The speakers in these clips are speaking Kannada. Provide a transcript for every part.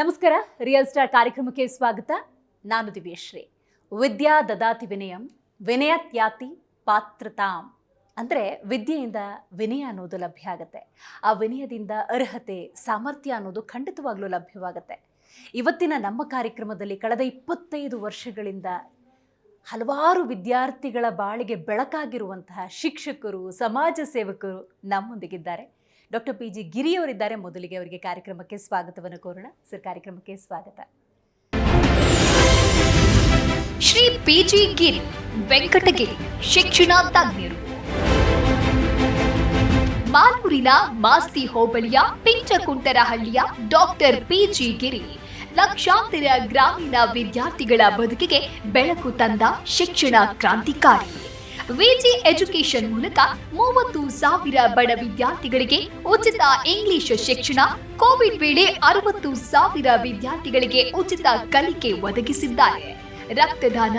ನಮಸ್ಕಾರ. ರಿಯಲ್ ಸ್ಟಾರ್ ಕಾರ್ಯಕ್ರಮಕ್ಕೆ ಸ್ವಾಗತ. ನಾನು ದಿವ್ಯಶ್ರೀ. ವಿದ್ಯಾ ದದಾತಿ ವಿನಯಂ ವಿನಯತ್ಯಾತಿ ಪಾತ್ರತಾಂ ಅಂದರೆ ವಿದ್ಯೆಯಿಂದ ವಿನಯ ಅನ್ನೋದು ಲಭ್ಯ ಆಗುತ್ತೆ. ಆ ವಿನಯದಿಂದ ಅರ್ಹತೆ ಸಾಮರ್ಥ್ಯ ಅನ್ನೋದು ಖಂಡಿತವಾಗ್ಲೂ ಲಭ್ಯವಾಗುತ್ತೆ. ಇವತ್ತಿನ ನಮ್ಮ ಕಾರ್ಯಕ್ರಮದಲ್ಲಿ ಕಳೆದ 25 ವರ್ಷಗಳಿಂದ ಹಲವಾರು ವಿದ್ಯಾರ್ಥಿಗಳ ಬಾಳಿಗೆ ಬೆಳಕಾಗಿರುವಂತಹ ಶಿಕ್ಷಕರು, ಸಮಾಜ ಸೇವಕರು ನಮ್ಮೊಂದಿಗಿದ್ದಾರೆ. ಡಾಕ್ಟರ್ PG ಗಿರಿಯವರಿದ್ದಾರೆ. ಮೊದಲಿಗೆ ಅವರಿಗೆ ಕಾರ್ಯಕ್ರಮಕ್ಕೆ ಸ್ವಾಗತವನ್ನು ಕೋರೋಣ. ಸರ್, ಕಾರ್ಯಕ್ರಮಕ್ಕೆ ಸ್ವಾಗತ. ಶ್ರೀ PG ಗಿರಿ, ವೆಂಕಟಗಿರಿ ಶಿಕ್ಷಣ ತಜ್ಞರು. ಮಾಲೂರಿನ ಮಾಸ್ತಿ ಹೋಬಳಿಯ ಪಿಂಚಕುಂಟರಹಳ್ಳಿಯ ಡಾಕ್ಟರ್ PG ಗಿರಿ ಲಕ್ಷಾಂತರ ಗ್ರಾಮೀಣ ವಿದ್ಯಾರ್ಥಿಗಳ ಬದುಕಿಗೆ ಬೆಳಕು ತಂದ ಶಿಕ್ಷಣ ಕ್ರಾಂತಿಕಾರಿ. ವಿಜಿ ಎಜುಕೇಶನ್ ಮೂಲಕ 30,000 ಬಡ ವಿದ್ಯಾರ್ಥಿಗಳಿಗೆ ಉಚಿತ ಇಂಗ್ಲಿಷ್ ಶಿಕ್ಷಣ, ಕೋವಿಡ್ ವೇಳೆ 60,000 ವಿದ್ಯಾರ್ಥಿಗಳಿಗೆ ಉಚಿತ ಕಲಿಕೆ ಒದಗಿಸಿದ್ದಾರೆ. ರಕ್ತದಾನ,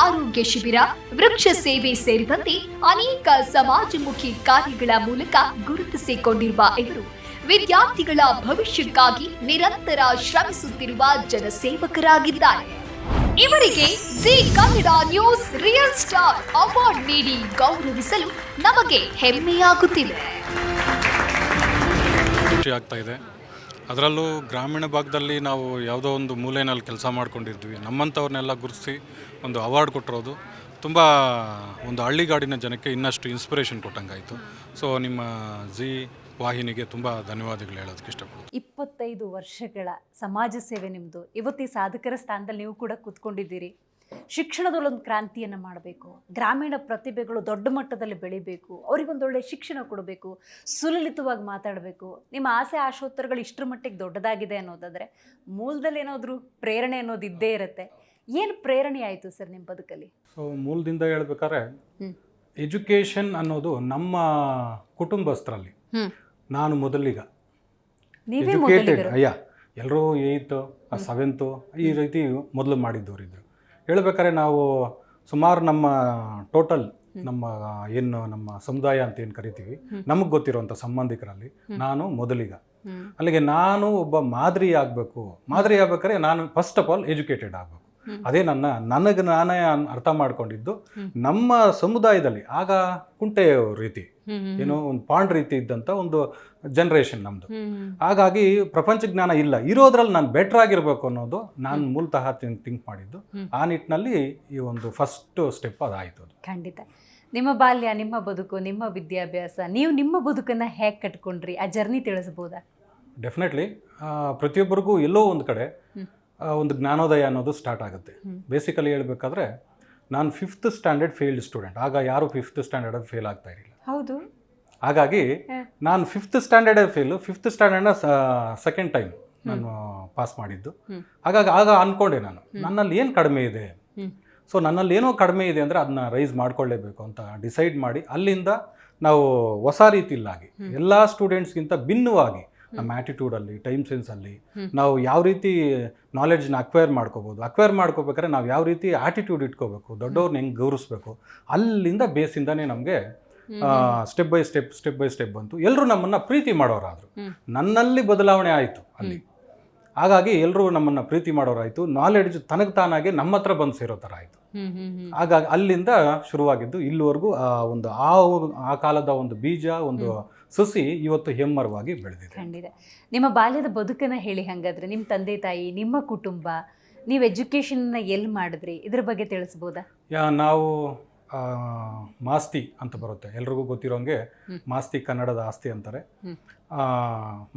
ಆರೋಗ್ಯ ಶಿಬಿರ, ವೃಕ್ಷ ಸೇವೆ ಸೇರಿದಂತೆ ಅನೇಕ ಸಮಾಜಮುಖಿ ಕಾರ್ಯಗಳ ಮೂಲಕ ಗುರುತಿಸಿಕೊಂಡಿರುವ ಇವರು ವಿದ್ಯಾರ್ಥಿಗಳ ಭವಿಷ್ಯಕ್ಕಾಗಿ ನಿರಂತರ ಶ್ರಮಿಸುತ್ತಿರುವ ಜನಸೇವಕರಾಗಿದ್ದಾರೆ. ಇವರಿಗೆ G Kannada news real star award ನೀಡಿ ಗೌರವಿಸಲು ನಮಗೆ ಹೆಮ್ಮೆಯಾಗುತ್ತಿದೆ. ಆಗ್ತಾ ಇದೆ. ಅದರಲ್ಲೂ ಗ್ರಾಮೀಣ ಭಾಗದಲ್ಲಿ ನಾವು ಯಾವುದೋ ಒಂದು ಮೂಲೆಯಲ್ಲಿ ಕೆಲಸ ಮಾಡ್ಕೊಂಡಿರ್ತೀವಿ, ನಮ್ಮಂಥವ್ರನ್ನೆಲ್ಲ ಗುರುತಿಸಿ ಒಂದು ಅವಾರ್ಡ್ ಕೊಟ್ಟಿರೋದು ತುಂಬ ಒಂದು ಹಳ್ಳಿಗಾಡಿನ ಜನಕ್ಕೆ ಇನ್ನಷ್ಟು ಇನ್ಸ್ಪಿರೇಷನ್ ಕೊಟ್ಟಂಗಾಯಿತು. ಸೊ ನಿಮ್ಮ ಜಿ ವಾಹಿನಿಗೆ ತುಂಬ ಧನ್ಯವಾದಗಳು ಹೇಳೋದಕ್ಕೆ ಇಷ್ಟಪಡ್ತೀನಿ. 25 ವರ್ಷಗಳ ಸಮಾಜ ಸೇವೆ ನಿಮ್ಮದು. ಇವತ್ತು ಈ ಸಾಧಕರ ಸ್ಥಾನದಲ್ಲಿ ನೀವು ಕೂಡ ಕೂತ್ಕೊಂಡಿದ್ದೀರಿ. ಶಿಕ್ಷಣದಲ್ಲೊಂದು ಕ್ರಾಂತಿಯನ್ನು ಮಾಡಬೇಕು, ಗ್ರಾಮೀಣ ಪ್ರತಿಭೆಗಳು ದೊಡ್ಡ ಮಟ್ಟದಲ್ಲಿ ಬೆಳಿಬೇಕು, ಅವರಿಗೊಂದೊಳ್ಳೆ ಶಿಕ್ಷಣ ಕೊಡಬೇಕು, ಸುಲಲಿತವಾಗಿ ಮಾತಾಡಬೇಕು. ನಿಮ್ಮ ಆಸೆ ಆಶೋತ್ತರಗಳು ಇಷ್ಟರ ಮಟ್ಟಿಗೆ ದೊಡ್ಡದಾಗಿದೆ ಅನ್ನೋದಾದರೆ ಮೂಲದಲ್ಲಿ ಏನಾದರೂ ಪ್ರೇರಣೆ ಅನ್ನೋದು ಇದ್ದೇ ಇರುತ್ತೆ. ಏನು ಪ್ರೇರಣೆ ಆಯಿತು ಸರ್ ನಿಮ್ಮ ಬದುಕಲ್ಲಿ? ಸೊ ಮೂಲದಿಂದ ಹೇಳ್ಬೇಕಾದ್ರೆ ಎಜುಕೇಷನ್ ಅನ್ನೋದು ನಮ್ಮ ಕುಟುಂಬಸ್ಥರಲ್ಲಿ ನಾನು ಮೊದಲಿಗ ಎಜುಕೇಟೆಡ್, ಎಲ್ಲರೂ 8th 7th ಈ ರೀತಿ ಮೊದಲು ಮಾಡಿದ್ದವರಿದ್ದರು. ಹೇಳ್ಬೇಕಾದ್ರೆ ನಾವು ಸುಮಾರು ನಮ್ಮ ಟೋಟಲ್ ನಮ್ಮ ಸಮುದಾಯ ಅಂತ ಏನು ಕರಿತೀವಿ, ನಮಗೆ ಗೊತ್ತಿರುವಂಥ ಸಂಬಂಧಿಕರಲ್ಲಿ ನಾನು ಮೊದಲಿಗ. ಅಲ್ಲಿಗೆ ನಾನು ಒಬ್ಬ ಮಾದರಿ ಆಗ್ಬೇಕಾದ್ರೆ ನಾನು ಫಸ್ಟ್ ಆಫ್ ಆಲ್ ಎಜುಕೇಟೆಡ್ ಆಗಬೇಕು. ಅದೇ ನನಗೆ ನಾನೇ ಅರ್ಥ ಮಾಡ್ಕೊಂಡಿದ್ದು. ನಮ್ಮ ಸಮುದಾಯದಲ್ಲಿ ಆಗ ಕುಂಟೆ ರೀತಿ ಏನೋ ಒಂದು ಪಾಂಡ್ ರೀತಿ ಇದ್ದಂಥ ಒಂದು ಜನ್ರೇಷನ್ ನಮ್ಮದು. ಹಾಗಾಗಿ ಪ್ರಪಂಚ ಜ್ಞಾನ ಇಲ್ಲ, ಇರೋದ್ರಲ್ಲಿ ನಾನು ಬೆಟರ್ ಆಗಿರಬೇಕು ಅನ್ನೋದು ನಾನು ಮೂಲತಃ ಥಿಂಕ್ ಮಾಡಿದ್ದು. ಆ ನಿಟ್ಟಿನಲ್ಲಿ ಈ ಒಂದು ಫಸ್ಟ್ ಸ್ಟೆಪ್ ಅದಾಯಿತು. ಖಂಡಿತ. ನಿಮ್ಮ ಬಾಲ್ಯ, ನಿಮ್ಮ ಬದುಕು, ನಿಮ್ಮ ವಿದ್ಯಾಭ್ಯಾಸ, ನೀವು ನಿಮ್ಮ ಬದುಕನ್ನು ಹೇಗೆ ಕಟ್ಕೊಂಡ್ರಿ, ಆ ಜರ್ನಿ ತಿಳಿಸ್ಬೋದಾ? ಡೆಫಿನೆಟ್ಲಿ. ಪ್ರತಿಯೊಬ್ಬರಿಗೂ ಎಲ್ಲೋ ಒಂದು ಕಡೆ ಒಂದು ಜ್ಞಾನೋದಯ ಅನ್ನೋದು ಸ್ಟಾರ್ಟ್ ಆಗುತ್ತೆ. ಬೇಸಿಕಲಿ ಹೇಳ್ಬೇಕಾದ್ರೆ ನಾನು 5th ಸ್ಟ್ಯಾಂಡರ್ಡ್ ಫೇಲ್ಡ್ ಸ್ಟೂಡೆಂಟ್. ಆಗ ಯಾರು 5th ಸ್ಟ್ಯಾಂಡರ್ಡ್ ಫೇಲ್ ಆಗ್ತಾ ಇರಲಿಲ್ಲ. ಹೌದು. ಹಾಗಾಗಿ ನಾನು 5th ಸ್ಟ್ಯಾಂಡರ್ಡ್ ಫೇಲು, 5th ಸ್ಟ್ಯಾಂಡರ್ಡ್ನ ಸೆಕೆಂಡ್ ಟೈಮ್ ನಾನು ಪಾಸ್ ಮಾಡಿದ್ದು. ಹಾಗಾಗಿ ಆಗ ಅಂದ್ಕೊಂಡೆ ನನ್ನಲ್ಲಿ ಏನು ಕಡಿಮೆ ಇದೆ, ಸೊ ನನ್ನಲ್ಲಿ ಏನೋ ಕಡಿಮೆ ಇದೆ ಅಂದರೆ ಅದನ್ನ ರೈಸ್ ಮಾಡ್ಕೊಳ್ಳೇಬೇಕು ಅಂತ ಡಿಸೈಡ್ ಮಾಡಿ ಅಲ್ಲಿಂದ ನಾವು ಹೊಸ ರೀತಿಲಾಗಿ ಎಲ್ಲ ಸ್ಟೂಡೆಂಟ್ಸ್ಗಿಂತ ಭಿನ್ನವಾಗಿ ನಮ್ಮ ಆ್ಯಟಿಟ್ಯೂಡಲ್ಲಿ, ಟೈಮ್ ಸೆನ್ಸಲ್ಲಿ ನಾವು ಯಾವ ರೀತಿ ನಾಲೆಡ್ಜ್ನ ಅಕ್ವೈರ್ ಮಾಡ್ಕೋಬೇಕಾದ್ರೆ ನಾವು ಯಾವ ರೀತಿ ಆ್ಯಟಿಟ್ಯೂಡ್ ಇಟ್ಕೋಬೇಕು, ದೊಡ್ಡವ್ರನ್ನ ಹೆಂಗೆ ಗೌರವಿಸ್ಬೇಕು, ಅಲ್ಲಿಂದ ಬೇಸಿಂದಾನೇ ನಮಗೆ ಸ್ಟೆಪ್ ಬೈ ಸ್ಟೆಪ್ ಬಂತು. ಎಲ್ಲರೂ ನಮ್ಮನ್ನು ಪ್ರೀತಿ ಮಾಡೋರಾದರು. ನನ್ನಲ್ಲಿ ಬದಲಾವಣೆ ಆಯಿತು ಅಲ್ಲಿ. ಹಾಗಾಗಿ ಎಲ್ಲರೂ ನಮ್ಮನ್ನು ಪ್ರೀತಿ ಮಾಡೋರಾಯಿತು. ನಾಲೆಡ್ಜ್ ತನಗೆ ತಾನಾಗೆ ನಮ್ಮ ಹತ್ರ ಬಂದು ಸೇರೋ ಥರ ಆಯಿತು. ಹಾಗಾಗಿ ಅಲ್ಲಿಂದ ಶುರುವಾಗಿದ್ದು ಇಲ್ಲಿವರೆಗೂ ಆ ಕಾಲದ ಒಂದು ಬೀಜ, ಒಂದು ಸಸಿ ಇವತ್ತು ಹೆಮ್ಮರವಾಗಿ ಬೆಳೆದಿದೆ. ಖಂಡಿತ. ನಿಮ್ಮ ಬಾಲ್ಯದ ಬದುಕನ್ನು ಹೇಳಿ. ಹಾಗಾದರೆ ನಿಮ್ಮ ತಂದೆ ತಾಯಿ, ನಿಮ್ಮ ಕುಟುಂಬ, ನೀವು ಎಜುಕೇಷನ್ನ ಎಲ್ಲಿ ಮಾಡಿದ್ರಿ, ಇದ್ರ ಬಗ್ಗೆ ತಿಳಿಸ್ಬೋದಾ? ನಾವು ಮಾಸ್ತಿ ಅಂತ ಬರುತ್ತೆ, ಎಲ್ರಿಗೂ ಗೊತ್ತಿರೋಂಗೆ ಮಾಸ್ತಿ ಕನ್ನಡದ ಆಸ್ತಿ ಅಂತಾರೆ.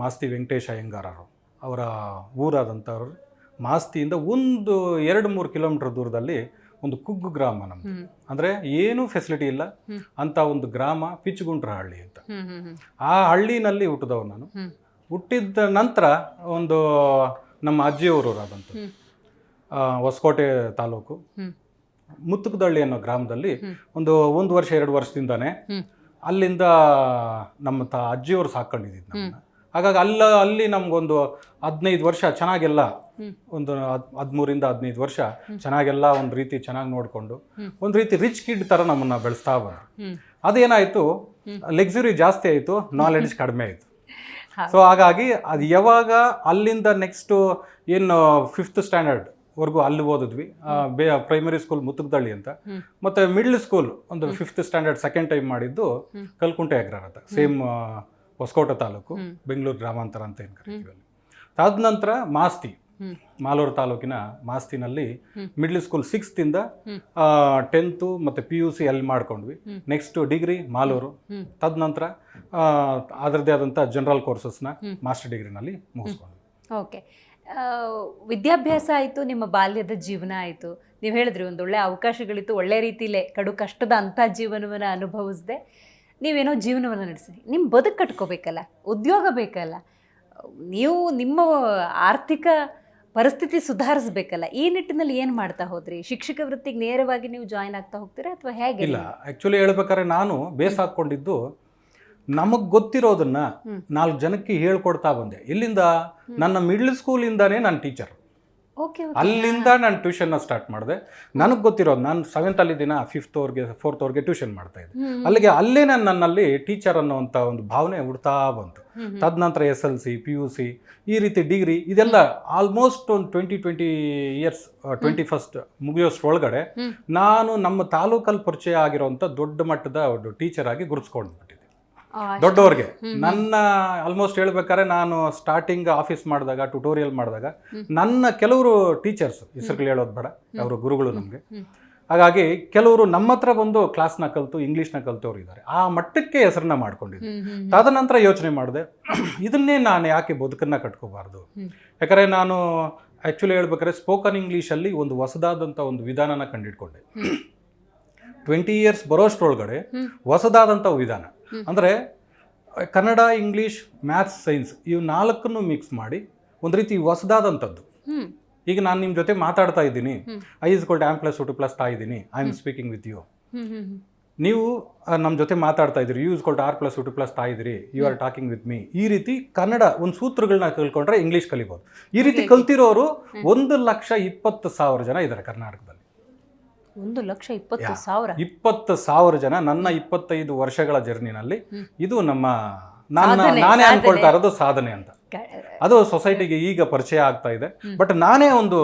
ಮಾಸ್ತಿ ವೆಂಕಟೇಶ ಅಯ್ಯಂಗಾರರು ಅವರ ಊರಾದಂಥವ್ರು. ಮಾಸ್ತಿಯಿಂದ ಒಂದು 2-3 ಕಿಲೋಮೀಟರ್ ದೂರದಲ್ಲಿ ಒಂದು ಕುಗ್ಗು ಗ್ರಾಮ ನಮ್ಮದು. ಅಂದರೆ ಏನೂ ಫೆಸಿಲಿಟಿ ಇಲ್ಲ ಅಂತ ಒಂದು ಗ್ರಾಮ, ಪಿಚ್ಚಗುಂಟ್ರಹಳ್ಳಿ ಅಂತ. ಆ ಹಳ್ಳಿನಲ್ಲಿ ಹುಟ್ಟಿದವರು ನಾನು. ಹುಟ್ಟಿದ ನಂತರ ಒಂದು ನಮ್ಮ ಅಜ್ಜಿಯವರು ಆದಂಥ ಹೊಸಕೋಟೆ ತಾಲೂಕು ಮುತ್ತುಕದಳ್ಳಿ ಅನ್ನೋ ಗ್ರಾಮದಲ್ಲಿ ಒಂದು 1 ವರ್ಷ 2 ವರ್ಷದಿಂದಾನೆ ಅಲ್ಲಿಂದ ನಮ್ಮ ಅಜ್ಜಿಯವರು ಸಾಕೊಂಡಿದ್ದು ನಮ್ಮನ್ನ. ಹಾಗಾಗಿ ಅಲ್ಲಿ ನಮಗೊಂದು 15 ವರ್ಷ ಚೆನ್ನಾಗೆಲ್ಲ, ಒಂದು 13ರಿಂದ 15 ವರ್ಷ ಚೆನ್ನಾಗೆಲ್ಲ ಒಂದು ರೀತಿ ಚೆನ್ನಾಗಿ ನೋಡಿಕೊಂಡು ಒಂದು ರೀತಿ ರಿಚ್ ಕಿಡ್ ಥರ ನಮ್ಮನ್ನು ಬೆಳೆಸ್ತಾ ಬಂದರು. ಅದೇನಾಯಿತು, ಲೆಕ್ಸುರಿ ಜಾಸ್ತಿ ಆಯಿತು, ನಾಲೆಡ್ಜ್ ಕಡಿಮೆ ಆಯಿತು. ಸೊ ಹಾಗಾಗಿ ಅದು ಯಾವಾಗ ಅಲ್ಲಿಂದ ನೆಕ್ಸ್ಟು ಏನು 5th ಸ್ಟ್ಯಾಂಡರ್ಡ್ ವರ್ಗೂ ಅಲ್ಲಿ ಓದಿದ್ವಿ, ಪ್ರೈಮರಿ ಸ್ಕೂಲ್ ಮುತ್ತುಗದಳ್ಳಿ ಅಂತ, ಮತ್ತೆ ಮಿಡ್ಲ್ ಸ್ಕೂಲ್ ಒಂದು 5th ಸ್ಟ್ಯಾಂಡರ್ಡ್ ಸೆಕೆಂಡ್ ಟೈಮ್ ಮಾಡಿದ್ದು ಕಲ್ಕುಂಟೆ ಅಗ್ರಹಾರ ಅಂತ, ಸೇಮ್ ಹೊಸಕೋಟೆ ತಾಲೂಕು, ಬೆಂಗಳೂರು ಗ್ರಾಮಾಂತರ ಅಂತ ಏನು ಕರಿತೀವಿ ಅಲ್ಲಿ. ತದನಂತರ ಮಾಸ್ತಿ, ಮಾಲೂರು ತಾಲೂಕಿನ ಮಾಸ್ತಿನಲ್ಲಿ ಮಿಡ್ಲ್ ಸ್ಕೂಲ್ 6th ಇಂದ 10th ಮತ್ತು PUC ಅಲ್ಲಿ ಮಾಡ್ಕೊಂಡ್ವಿ. ನೆಕ್ಸ್ಟ್ ಡಿಗ್ರಿ ಮಾಲೂರು, ತದನಂತರ ಅದರದ್ದೇ ಆದಂಥ ಜನರಲ್ ಕೋರ್ಸಸ್ನ ಮಾಸ್ಟರ್ ಡಿಗ್ರಿನಲ್ಲಿ ಮುಗಿಸ್ಕೊಂಡ್ವಿ. ಓಕೆ, ವಿದ್ಯಾಭ್ಯಾಸ ಆಯಿತು, ನಿಮ್ಮ ಬಾಲ್ಯದ ಜೀವನ ಆಯಿತು, ನೀವು ಹೇಳಿದ್ರಿ ಒಂದೊಳ್ಳೆ ಅವಕಾಶಗಳಿತ್ತು, ಒಳ್ಳೆ ರೀತಿಲೇ ಕಡು ಕಷ್ಟದ ಅಂಥ ಜೀವನವನ್ನು ಅನುಭವಿಸದೆ ನೀವೇನೋ ಜೀವನವನ್ನು ನಡೆಸಿದ್ರಿ. ನಿಮ್ಮ ಬದುಕು ಕಟ್ಕೋಬೇಕಲ್ಲ, ಉದ್ಯೋಗ ಬೇಕಲ್ಲ, ನೀವು ನಿಮ್ಮ ಆರ್ಥಿಕ ಪರಿಸ್ಥಿತಿ ಸುಧಾರಿಸ್ಬೇಕಲ್ಲ, ಈ ನಿಟ್ಟಿನಲ್ಲಿ ಏನು ಮಾಡ್ತಾ ಹೋದ್ರಿ? ಶಿಕ್ಷಕ ವೃತ್ತಿಗೆ ನೇರವಾಗಿ ನೀವು ಜಾಯ್ನ್ ಆಗ್ತಾ ಹೋಗ್ತೀರಾ ಅಥವಾ ಹೇಗೆ? ಇಲ್ಲ, ಆ್ಯಕ್ಚುಲಿ ಹೇಳ್ಬೇಕಾದ್ರೆ ನಾನು ಬೇಸ್ ಹಾಕ್ಕೊಂಡಿದ್ದು ನಮಗೆ ಗೊತ್ತಿರೋದನ್ನ 4 ಜನಕ್ಕೆ ಹೇಳ್ಕೊಡ್ತಾ ಬಂದೆ. ಇಲ್ಲಿಂದ ನನ್ನ ಮಿಡ್ಲ್ ಸ್ಕೂಲಿಂದಾನೇ ನಾನು ಟೀಚರ್, ಅಲ್ಲಿಂದ ನಾನು ಟ್ಯೂಷನ್ನ ಸ್ಟಾರ್ಟ್ ಮಾಡಿದೆ. ನನಗೆ ಗೊತ್ತಿರೋದು, ನಾನು 7th ಅಲ್ಲಿದ್ದೀನ, 5th ಅವ್ರಿಗೆ 4th ಅವ್ರಿಗೆ ಟ್ಯೂಷನ್ ಮಾಡ್ತಾ ಇದ್ದೆ. ಅಲ್ಲಿಗೆ ಅಲ್ಲೇ ನನ್ನಲ್ಲಿ ಟೀಚರ್ ಅನ್ನೋವಂಥ ಒಂದು ಭಾವನೆ ಹುಡ್ತಾ ಬಂತು. ತದನಂತರ SLC, PUC, ಈ ರೀತಿ ಡಿಗ್ರಿ, ಇದೆಲ್ಲ ಆಲ್ಮೋಸ್ಟ್ ಒಂದು 20 ಇಯರ್ಸ್ 21st ಮುಗಿಯೋಷ್ಟ್ರೊಳಗಡೆ ನಾನು ನಮ್ಮ ತಾಲೂಕಲ್ಲಿ ಪರಿಚಯ ಆಗಿರೋಂಥ ದೊಡ್ಡ ಮಟ್ಟದ ಒಂದು ಟೀಚರ್ ಆಗಿ ಗುರುತಿಸ್ಕೊಂಡ್ಬಿಟ್ಟಿದ್ದೆ ದೊಡ್ಡವ್ರಿಗೆ. ನನ್ನ ಆಲ್ಮೋಸ್ಟ್ ಹೇಳ್ಬೇಕಾದ್ರೆ ನಾನು ಸ್ಟಾರ್ಟಿಂಗ್ ಆಫೀಸ್ ಮಾಡಿದಾಗ, ಟ್ಯುಟೋರಿಯಲ್ ಮಾಡಿದಾಗ ನನ್ನ ಕೆಲವರು ಟೀಚರ್ಸ್, ಹೆಸರುಗಳು ಹೇಳೋದು ಬೇಡ, ಅವರು ಗುರುಗಳು ನಮಗೆ. ಹಾಗಾಗಿ ಕೆಲವರು ನಮ್ಮ ಹತ್ರ ಬಂದು ಕ್ಲಾಸ್ನ ಕಲಿತು ಇಂಗ್ಲೀಷ್ನ ಕಲಿತವ್ರು ಇದ್ದಾರೆ. ಆ ಮಟ್ಟಕ್ಕೆ ಹೆಸರನ್ನ ಮಾಡ್ಕೊಂಡಿದ್ದೆ. ತದನಂತರ ಯೋಚನೆ ಮಾಡಿದೆ, ಇದನ್ನೇ ನಾನು ಯಾಕೆ ಬದುಕನ್ನ ಕಟ್ಕೋಬಾರ್ದು. ಯಾಕಂದರೆ ನಾನು ಆ್ಯಕ್ಚುಲಿ ಹೇಳ್ಬೇಕಾದ್ರೆ ಸ್ಪೋಕನ್ ಇಂಗ್ಲೀಷಲ್ಲಿ ಒಂದು ಹೊಸದಾದಂಥ ಒಂದು ವಿಧಾನನ ಕಂಡಿಡ್ಕೊಂಡೆ. 20 ಇಯರ್ಸ್ ಬರೋಷ್ಟ್ರೊಳಗಡೆ ಹೊಸದಾದಂಥ ವಿಧಾನ ಅಂದರೆ ಕನ್ನಡ, ಇಂಗ್ಲೀಷ್, ಮ್ಯಾಥ್ಸ್, ಸೈನ್ಸ್ ಇವು 4 ಮಿಕ್ಸ್ ಮಾಡಿ ಒಂದು ರೀತಿ ಹೊಸದಾದಂಥದ್ದು. ಈಗ ನಾನು ನಿಮ್ಮ ಜೊತೆ ಮಾತಾಡ್ತಾ ಇದ್ದೀನಿ, I = am+2 + ತಾ ಇದ್ದೀನಿ, I am speaking with you. ನೀವು ನಮ್ಮ ಜೊತೆ ಮಾತಾಡ್ತಾ ಇದ್ದೀರಿ, U = r+2 + ತಾ ಇದ್ದೀರಿ, you are talking with me. ಈ ರೀತಿ ಕನ್ನಡ ಒಂದು ಸೂತ್ರಗಳನ್ನ ಕಲ್ತ್ಕೊಂಡ್ರೆ ಇಂಗ್ಲೀಷ್ ಕಲಿಬೋದು. ಈ ರೀತಿ ಕಲ್ತಿರೋರು 1,20,000 ಜನ ಇದ್ದಾರೆ ಕರ್ನಾಟಕದಲ್ಲಿ. 1,20,000 20,000 ಜನ. ನನ್ನ 25 ವರ್ಷಗಳ ಜರ್ನಿನಲ್ಲಿ ಇದು ನಾನೇ ಅನ್ಕೊಳ್ತಾ ಇರೋದು ಸಾಧನೆ ಅಂತ. ಅದು ಸೊಸೈಟಿಗೆ ಈಗ ಪರಿಚಯ ಆಗ್ತಾ ಇದೆ. ಬಟ್ ನಾನೇ ಒಂದು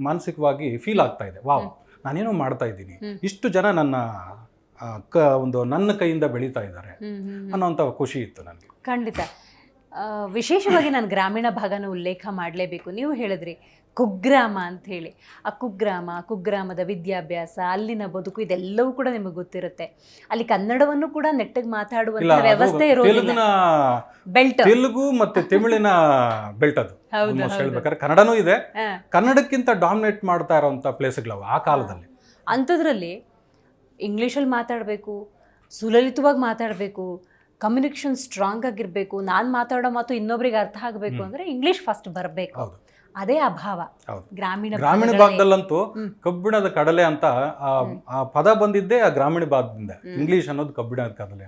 ಮಾನಸಿಕವಾಗಿ ಫೀಲ್ ಆಗ್ತಾ ಇದೆ, ವಾವ್, ನಾನೇನೋ ಮಾಡ್ತಾ ಇದ್ದೀನಿ, ಇಷ್ಟು ಜನ ನನ್ನ ಕೈಯಿಂದ ಬೆಳೀತಾ ಇದ್ದಾರೆ ಅನ್ನೋಂಥ ಖುಷಿ ಇತ್ತು ನನಗೆ. ಖಂಡಿತ. ವಿಶೇಷವಾಗಿ ನಾನು ಗ್ರಾಮೀಣ ಭಾಗನ ಉಲ್ಲೇಖ ಮಾಡಲೇಬೇಕು. ನೀವು ಹೇಳಿದ್ರಿ ಕುಗ್ರಾಮ ಅಂತ ಹೇಳಿ. ಆ ಕುಗ್ರಾಮದ ವಿದ್ಯಾಭ್ಯಾಸ, ಅಲ್ಲಿನ ಬದುಕು, ಇದೆಲ್ಲವೂ ಕೂಡ ನಿಮಗೆ ಗೊತ್ತಿರುತ್ತೆ. ಅಲ್ಲಿ ಕನ್ನಡವನ್ನು ಕೂಡ ನೆಟ್ಟಗೆ ಮಾತಾಡುವಂತ ವ್ಯವಸ್ಥೆ ಇರೋದಿಲ್ಲ. ಬೆಲ್ಟ್, ತೆಲುಗು ಮತ್ತೆ ತಮಿಳಿನ ಬೆಲ್ಟ್ ಅದು ಹೇಳ್ಬೇಕಾದ್ರೆ ಕನ್ನಡನೂ ಇದೆ. ಕನ್ನಡಕ್ಕಿಂತ ಡಾಮಿನೇಟ್ ಮಾಡ್ತಾ ಇರೋಂಥ ಪ್ಲೇಸ್ಗಳವು ಆ ಕಾಲದಲ್ಲಿ. ಅಂಥದ್ರಲ್ಲಿ ಇಂಗ್ಲೀಷಲ್ಲಿ ಮಾತಾಡಬೇಕು, ಸುಲಲಿತವಾಗಿ ಮಾತಾಡಬೇಕು, ಕಮ್ಯುನಿಕೇಷನ್ ಸ್ಟ್ರಾಂಗ್ ಆಗಿರಬೇಕು, ನಾನು ಮಾತಾಡೋ ಮಾತು ಇನ್ನೊಬ್ರಿಗೆ ಅರ್ಥ ಆಗಬೇಕು ಅಂದರೆ ಇಂಗ್ಲೀಷ್ ಫಸ್ಟ್ ಬರಬೇಕು. ಅದೇ ಅಭಾವ ಗ್ರಾಮೀಣ ಭಾಗದಲ್ಲಂತೂ. ಕಬ್ಬಿಣದ ಕಡಲೆ ಅಂತ ಆ ಪದ ಬಂದಿದ್ದೇ ಆ ಗ್ರಾಮೀಣ ಭಾಗದಿಂದ. ಇಂಗ್ಲಿಷ್ ಅನ್ನೋದು ಕಬ್ಬಿಣದ ಕಡಲೆ,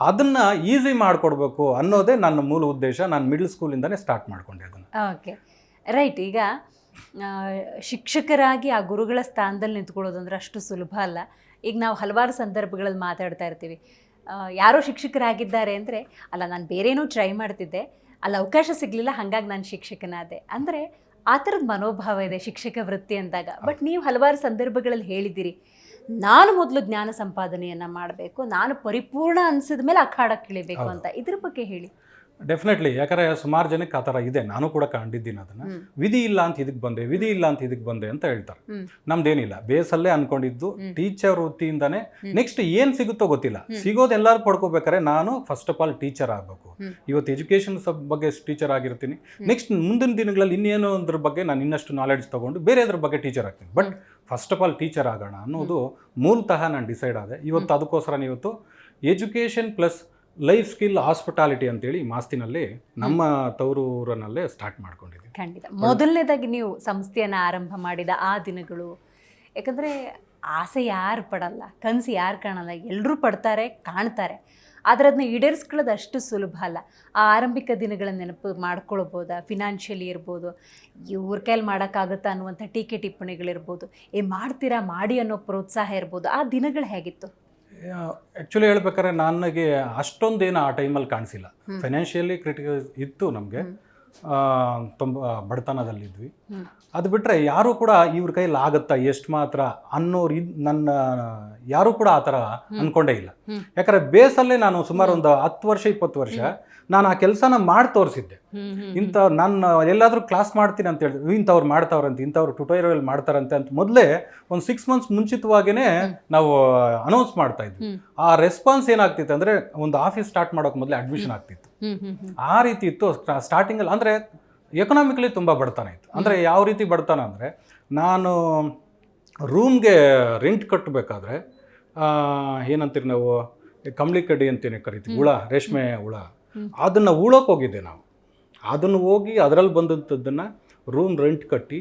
ಅದನ್ನ ಈಸಿ ಮಾಡ್ಕೊಡ್ಬೇಕು ಅನ್ನೋದೇ ನನ್ನ ಮೂಲ ಉದ್ದೇಶ. ನಾನು ಮಿಡ್ಲ್ ಸ್ಕೂಲಿಂದಾನೇ ಸ್ಟಾರ್ಟ್ ಮಾಡ್ಕೊಂಡೆ ಅದನ್ನ. Okay, right. ಈಗ ಶಿಕ್ಷಕರಾಗಿ ಆ ಗುರುಗಳ ಸ್ಥಾನದಲ್ಲಿ ನಿಂತ್ಕೊಳ್ಳೋದು ಅಂದ್ರೆ ಅಷ್ಟು ಸುಲಭ ಅಲ್ಲ. ಈಗ ನಾವು ಹಲವಾರು ಸಂದರ್ಭಗಳಲ್ಲಿ ಮಾತಾಡ್ತಾ ಇರ್ತೀವಿ, ಯಾರೋ ಶಿಕ್ಷಕರಾಗಿದ್ದಾರೆ ಅಂದರೆ, ಅಲ್ಲ ನಾನು ಬೇರೇನೋ ಟ್ರೈ ಮಾಡ್ತಿದ್ದೆ, ಅಲ್ಲಿ ಅವಕಾಶ ಸಿಗಲಿಲ್ಲ, ಹಾಗಾಗಿ ನಾನು ಶಿಕ್ಷಕನಾದೆ ಅಂದರೆ ಆ ಥರದ ಮನೋಭಾವ ಇದೆ ಶಿಕ್ಷಕ ವೃತ್ತಿ ಅಂದಾಗ. ಬಟ್ ನೀವು ಹಲವಾರು ಸಂದರ್ಭಗಳಲ್ಲಿ ಹೇಳಿದ್ದೀರಿ, ನಾನು ಮೊದಲು ಜ್ಞಾನ ಸಂಪಾದನೆಯನ್ನು ಮಾಡಬೇಕು, ನಾನು ಪರಿಪೂರ್ಣ ಅನಿಸಿದ ಮೇಲೆ ಅಖಾಡಕ್ಕೆ ಇಳಿಬೇಕು ಅಂತ. ಇದ್ರ ಬಗ್ಗೆ ಹೇಳಿ. ಡೆಫಿನೆಟ್ಲಿ. ಯಾಕಂದರೆ ಸುಮಾರು ಜನಕ್ಕೆ ಆ ಥರ ಇದೆ, ನಾನು ಕೂಡ ಕಂಡಿದ್ದೀನಿ ಅದನ್ನು. ವಿಧಿ ಇಲ್ಲ ಅಂತ ಇದಕ್ಕೆ ಬಂದೆ, ವಿಧಿ ಇಲ್ಲ ಅಂತ ಇದಕ್ಕೆ ಬಂದೆ ಅಂತ ಹೇಳ್ತಾರೆ. ನಮ್ದೇನಿಲ್ಲ, ಬೇಸಲ್ಲೇ ಅನ್ಕೊಂಡಿದ್ದು ಟೀಚರ್ ವೃತ್ತಿಯಿಂದಾನೇ. ನೆಕ್ಸ್ಟ್ ಏನು ಸಿಗುತ್ತೋ ಗೊತ್ತಿಲ್ಲ, ಸಿಗೋದು ಎಲ್ಲರೂ ಪಡ್ಕೋಬೇಕಾದ್ರೆ ನಾನು ಫಸ್ಟ್ ಆಫ್ ಆಲ್ ಟೀಚರ್ ಆಗಬೇಕು. ಇವತ್ತು ಎಜುಕೇಷನ್ ಬಗ್ಗೆ ಟೀಚರ್ ಆಗಿರ್ತೀನಿ, ನೆಕ್ಸ್ಟ್ ಮುಂದಿನ ದಿನಗಳಲ್ಲಿ ಇನ್ನೇನೋ ಅದ್ರ ಬಗ್ಗೆ ನಾನು ಇನ್ನಷ್ಟು ನಾಲೆಡ್ಜ್ ತೊಗೊಂಡು ಬೇರೆ ಅದ್ರ ಬಗ್ಗೆ ಟೀಚರ್ ಆಗ್ತೀನಿ. But first of all teacher ಆಗೋಣ ಅನ್ನೋದು ಮೂಲತಃ ನಾನು ಡಿಸೈಡ್ ಆದೆ. ಇವತ್ತು ಅದಕ್ಕೋಸ್ಕರ ಇವತ್ತು education plus life skill hospitality ಅಂತೇಳಿ ಮಾಸ್ತಿನಲ್ಲಿ ನಮ್ಮ ತವರೂರನಲ್ಲೇ ಸ್ಟಾರ್ಟ್ ಮಾಡ್ಕೊಂಡಿದ್ದೀವಿ. ಖಂಡಿತ. ಮೊದಲನೇದಾಗಿ ನೀವು ಸಂಸ್ಥೆಯನ್ನು ಆರಂಭ ಮಾಡಿದ ಆ ದಿನಗಳು, ಯಾಕಂದರೆ ಆಸೆ ಯಾರು ಪಡಲ್ಲ, ಕನಸು ಯಾರು ಕಾಣಲ್ಲ, ಎಲ್ಲರೂ ಪಡ್ತಾರೆ, ಕಾಣ್ತಾರೆ. ಆದರೆ ಅದನ್ನ ಈಡೇರಿಸ್ಕೊಳ್ಳೋದು ಅಷ್ಟು ಸುಲಭ ಅಲ್ಲ. ಆ ಆರಂಭಿಕ ದಿನಗಳ ನೆನಪು ಮಾಡ್ಕೊಳ್ಬೋದಾ? ಫಿನಾನ್ಷಿಯಲಿ ಇರ್ಬೋದು, ಇವ್ರ ಕೈಲಿ ಮಾಡೋಕ್ಕಾಗುತ್ತಾ ಅನ್ನುವಂಥ ಟೀಕೆ ಟಿಪ್ಪಣಿಗಳಿರ್ಬೋದು, ಮಾಡ್ತೀರಾ ಮಾಡಿ ಅನ್ನೋ ಪ್ರೋತ್ಸಾಹ ಇರ್ಬೋದು. ಆ ದಿನಗಳು ಹೇಗಿತ್ತು? ಆ್ಯಕ್ಚುಲಿ ಹೇಳ್ಬೇಕಾದ್ರೆ ನನಗೆ ಅಷ್ಟೊಂದೇನು ಆ ಟೈಮಲ್ಲಿ ಕಾಣಿಸಿಲ್ಲ. ಫೈನಾನ್ಷಿಯಲಿ ಕ್ರಿಟಿಕಲ್ ಇತ್ತು ನಮಗೆ, ತುಂಬ ಬಡತನದಲ್ಲಿದ್ವಿ. ಅದು ಬಿಟ್ಟರೆ ಯಾರೂ ಕೂಡ ಇವ್ರ ಕೈಯಲ್ಲಿ ಆಗುತ್ತಾ ಎಷ್ಟು ಮಾತ್ರ ಅನ್ನೋರು ನನ್ನ ಯಾರೂ ಕೂಡ ಆ ಥರ ಅಂದ್ಕೊಂಡೇ ಇಲ್ಲ. ಯಾಕಂದರೆ ಬೇಸಲ್ಲೇ ನಾನು ಸುಮಾರು ಒಂದು 10 ವರ್ಷ 20 ವರ್ಷ ನಾನು ಆ ಕೆಲಸನ ಮಾಡಿ ತೋರಿಸಿದ್ದೆ. ಇಂಥ ನಾನು ಎಲ್ಲಾದರೂ ಕ್ಲಾಸ್ ಮಾಡ್ತೀನಿ ಅಂತ ಹೇಳಿದ್ರು, ಇಂಥವ್ರು ಮಾಡ್ತಾವ್ರಂತೆ, ಇಂಥವ್ರು ಟ್ಯುಟೋರಿಯಲ್ ಮಾಡ್ತಾರಂತೆ ಅಂತ ಮೊದಲೇ ಒಂದು 6 ಮಂತ್ಸ್ ಮುಂಚಿತವಾಗಿಯೇ ನಾವು ಅನೌನ್ಸ್ ಮಾಡ್ತಾ ಇದ್ವಿ. ಆ ರೆಸ್ಪಾನ್ಸ್ ಏನಾಗ್ತಿತ್ತು ಅಂದರೆ ಒಂದು ಆಫೀಸ್ ಸ್ಟಾರ್ಟ್ ಮಾಡೋಕೆ ಮೊದಲೇ ಅಡ್ಮಿಷನ್ ಆಗ್ತಿತ್ತು. ಆ ರೀತಿ ಇತ್ತು ಸ್ಟಾರ್ಟಿಂಗಲ್ಲಿ. ಅಂದರೆ ಎಕನಾಮಿಕಲಿ ತುಂಬ ಬಡತನ ಇತ್ತು. ಅಂದರೆ ಯಾವ ರೀತಿ ಬಡತನ ಅಂದರೆ, ನಾನು ರೂಮ್ಗೆ ರೆಂಟ್ ಕಟ್ಟಬೇಕಾದ್ರೆ ಏನಂತೀರಿ ನಾವು, ಕಂಬಳಿ ಕಡ್ಡಿ ಅಂತೇನೆ ಕರಿತೀವಿ, ಹುಳ, ರೇಷ್ಮೆ ಹುಳ, ಅದನ್ನು ಉಳೋಕೆ ಹೋಗಿದ್ದೆ ನಾವು. ಅದನ್ನು ಹೋಗಿ ಅದರಲ್ಲಿ ಬಂದಂಥದ್ದನ್ನು ರೂಮ್ ರೆಂಟ್ ಕಟ್ಟಿ,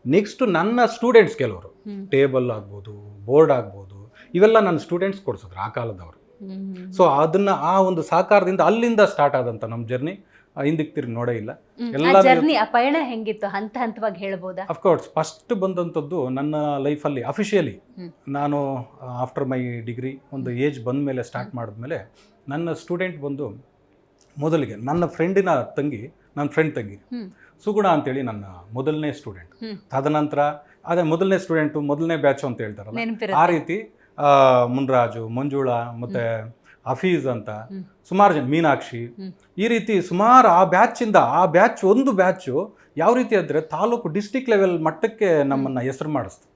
ನೆಕ್ಸ್ಟು ನನ್ನ ಸ್ಟೂಡೆಂಟ್ಸ್ ಕೆಲವರು ಟೇಬಲ್ ಆಗ್ಬೋದು, ಬೋರ್ಡ್ ಆಗ್ಬೋದು, ಇವೆಲ್ಲ ನನ್ನ ಸ್ಟೂಡೆಂಟ್ಸ್ ಕೊಡಿಸಿದ್ರು ಆ ಕಾಲದವರು. ಸೊ ಅದನ್ನು ಆ ಒಂದು ಸಹಕಾರದಿಂದ ಅಲ್ಲಿಂದ ಸ್ಟಾರ್ಟ್ ಆದಂಥ ನಮ್ಮ ಜರ್ನಿ ಹಿಂದಕ್ಕೆ ತಿರುಗಿ ನೋಡೇ ಇಲ್ಲ. ಎಲ್ಲ ಜರ್ನಿ, ಆ ಪಯಣ ಹೆಂಗಿತ್ತು ಹಂತ ಹಂತವಾಗಿ ಹೇಳ್ಬೋದಾ? ಅಫ್ಕೋರ್ಸ್ ಫಸ್ಟ್ ಬಂದಂಥದ್ದು ನನ್ನ ಲೈಫಲ್ಲಿ ಅಫಿಷಿಯಲಿ ನಾನು ಆಫ್ಟರ್ ಮೈ ಡಿಗ್ರಿ ಒಂದು ಏಜ್ ಬಂದ ಮೇಲೆ ಸ್ಟಾರ್ಟ್ ಮಾಡಿದ್ಮೇಲೆ ನನ್ನ ಸ್ಟೂಡೆಂಟ್ ಬಂದು ಮೊದಲಿಗೆ ನನ್ನ ಫ್ರೆಂಡಿನ ತಂಗಿ, ನನ್ನ ಫ್ರೆಂಡ್ ತಂಗಿ ಸುಗುಣ ಅಂತೇಳಿ ನನ್ನ ಮೊದಲನೇ ಸ್ಟೂಡೆಂಟ್. ತದನಂತರ ಅದೇ ಮೊದಲನೇ ಸ್ಟೂಡೆಂಟು, ಮೊದಲನೇ ಬ್ಯಾಚು ಅಂತ ಹೇಳ್ತಾರಲ್ಲ, ಆ ರೀತಿ ಮುನ್ರಾಜು, ಮಂಜುಳಾ, ಮತ್ತು ಹಫೀಜ್ ಅಂತ ಸುಮಾರು ಜನ, ಮೀನಾಕ್ಷಿ, ಈ ರೀತಿ ಸುಮಾರು ಆ ಬ್ಯಾಚಿಂದ ಆ ಬ್ಯಾಚ್ ಒಂದು ಬ್ಯಾಚು ಯಾವ ರೀತಿ ಅಂದರೆ ತಾಲೂಕು ಡಿಸ್ಟಿಕ್ ಲೆವೆಲ್ ಮಟ್ಟಕ್ಕೆ ನಮ್ಮನ್ನು ಹೆಸರು ಮಾಡಿಸ್ತು.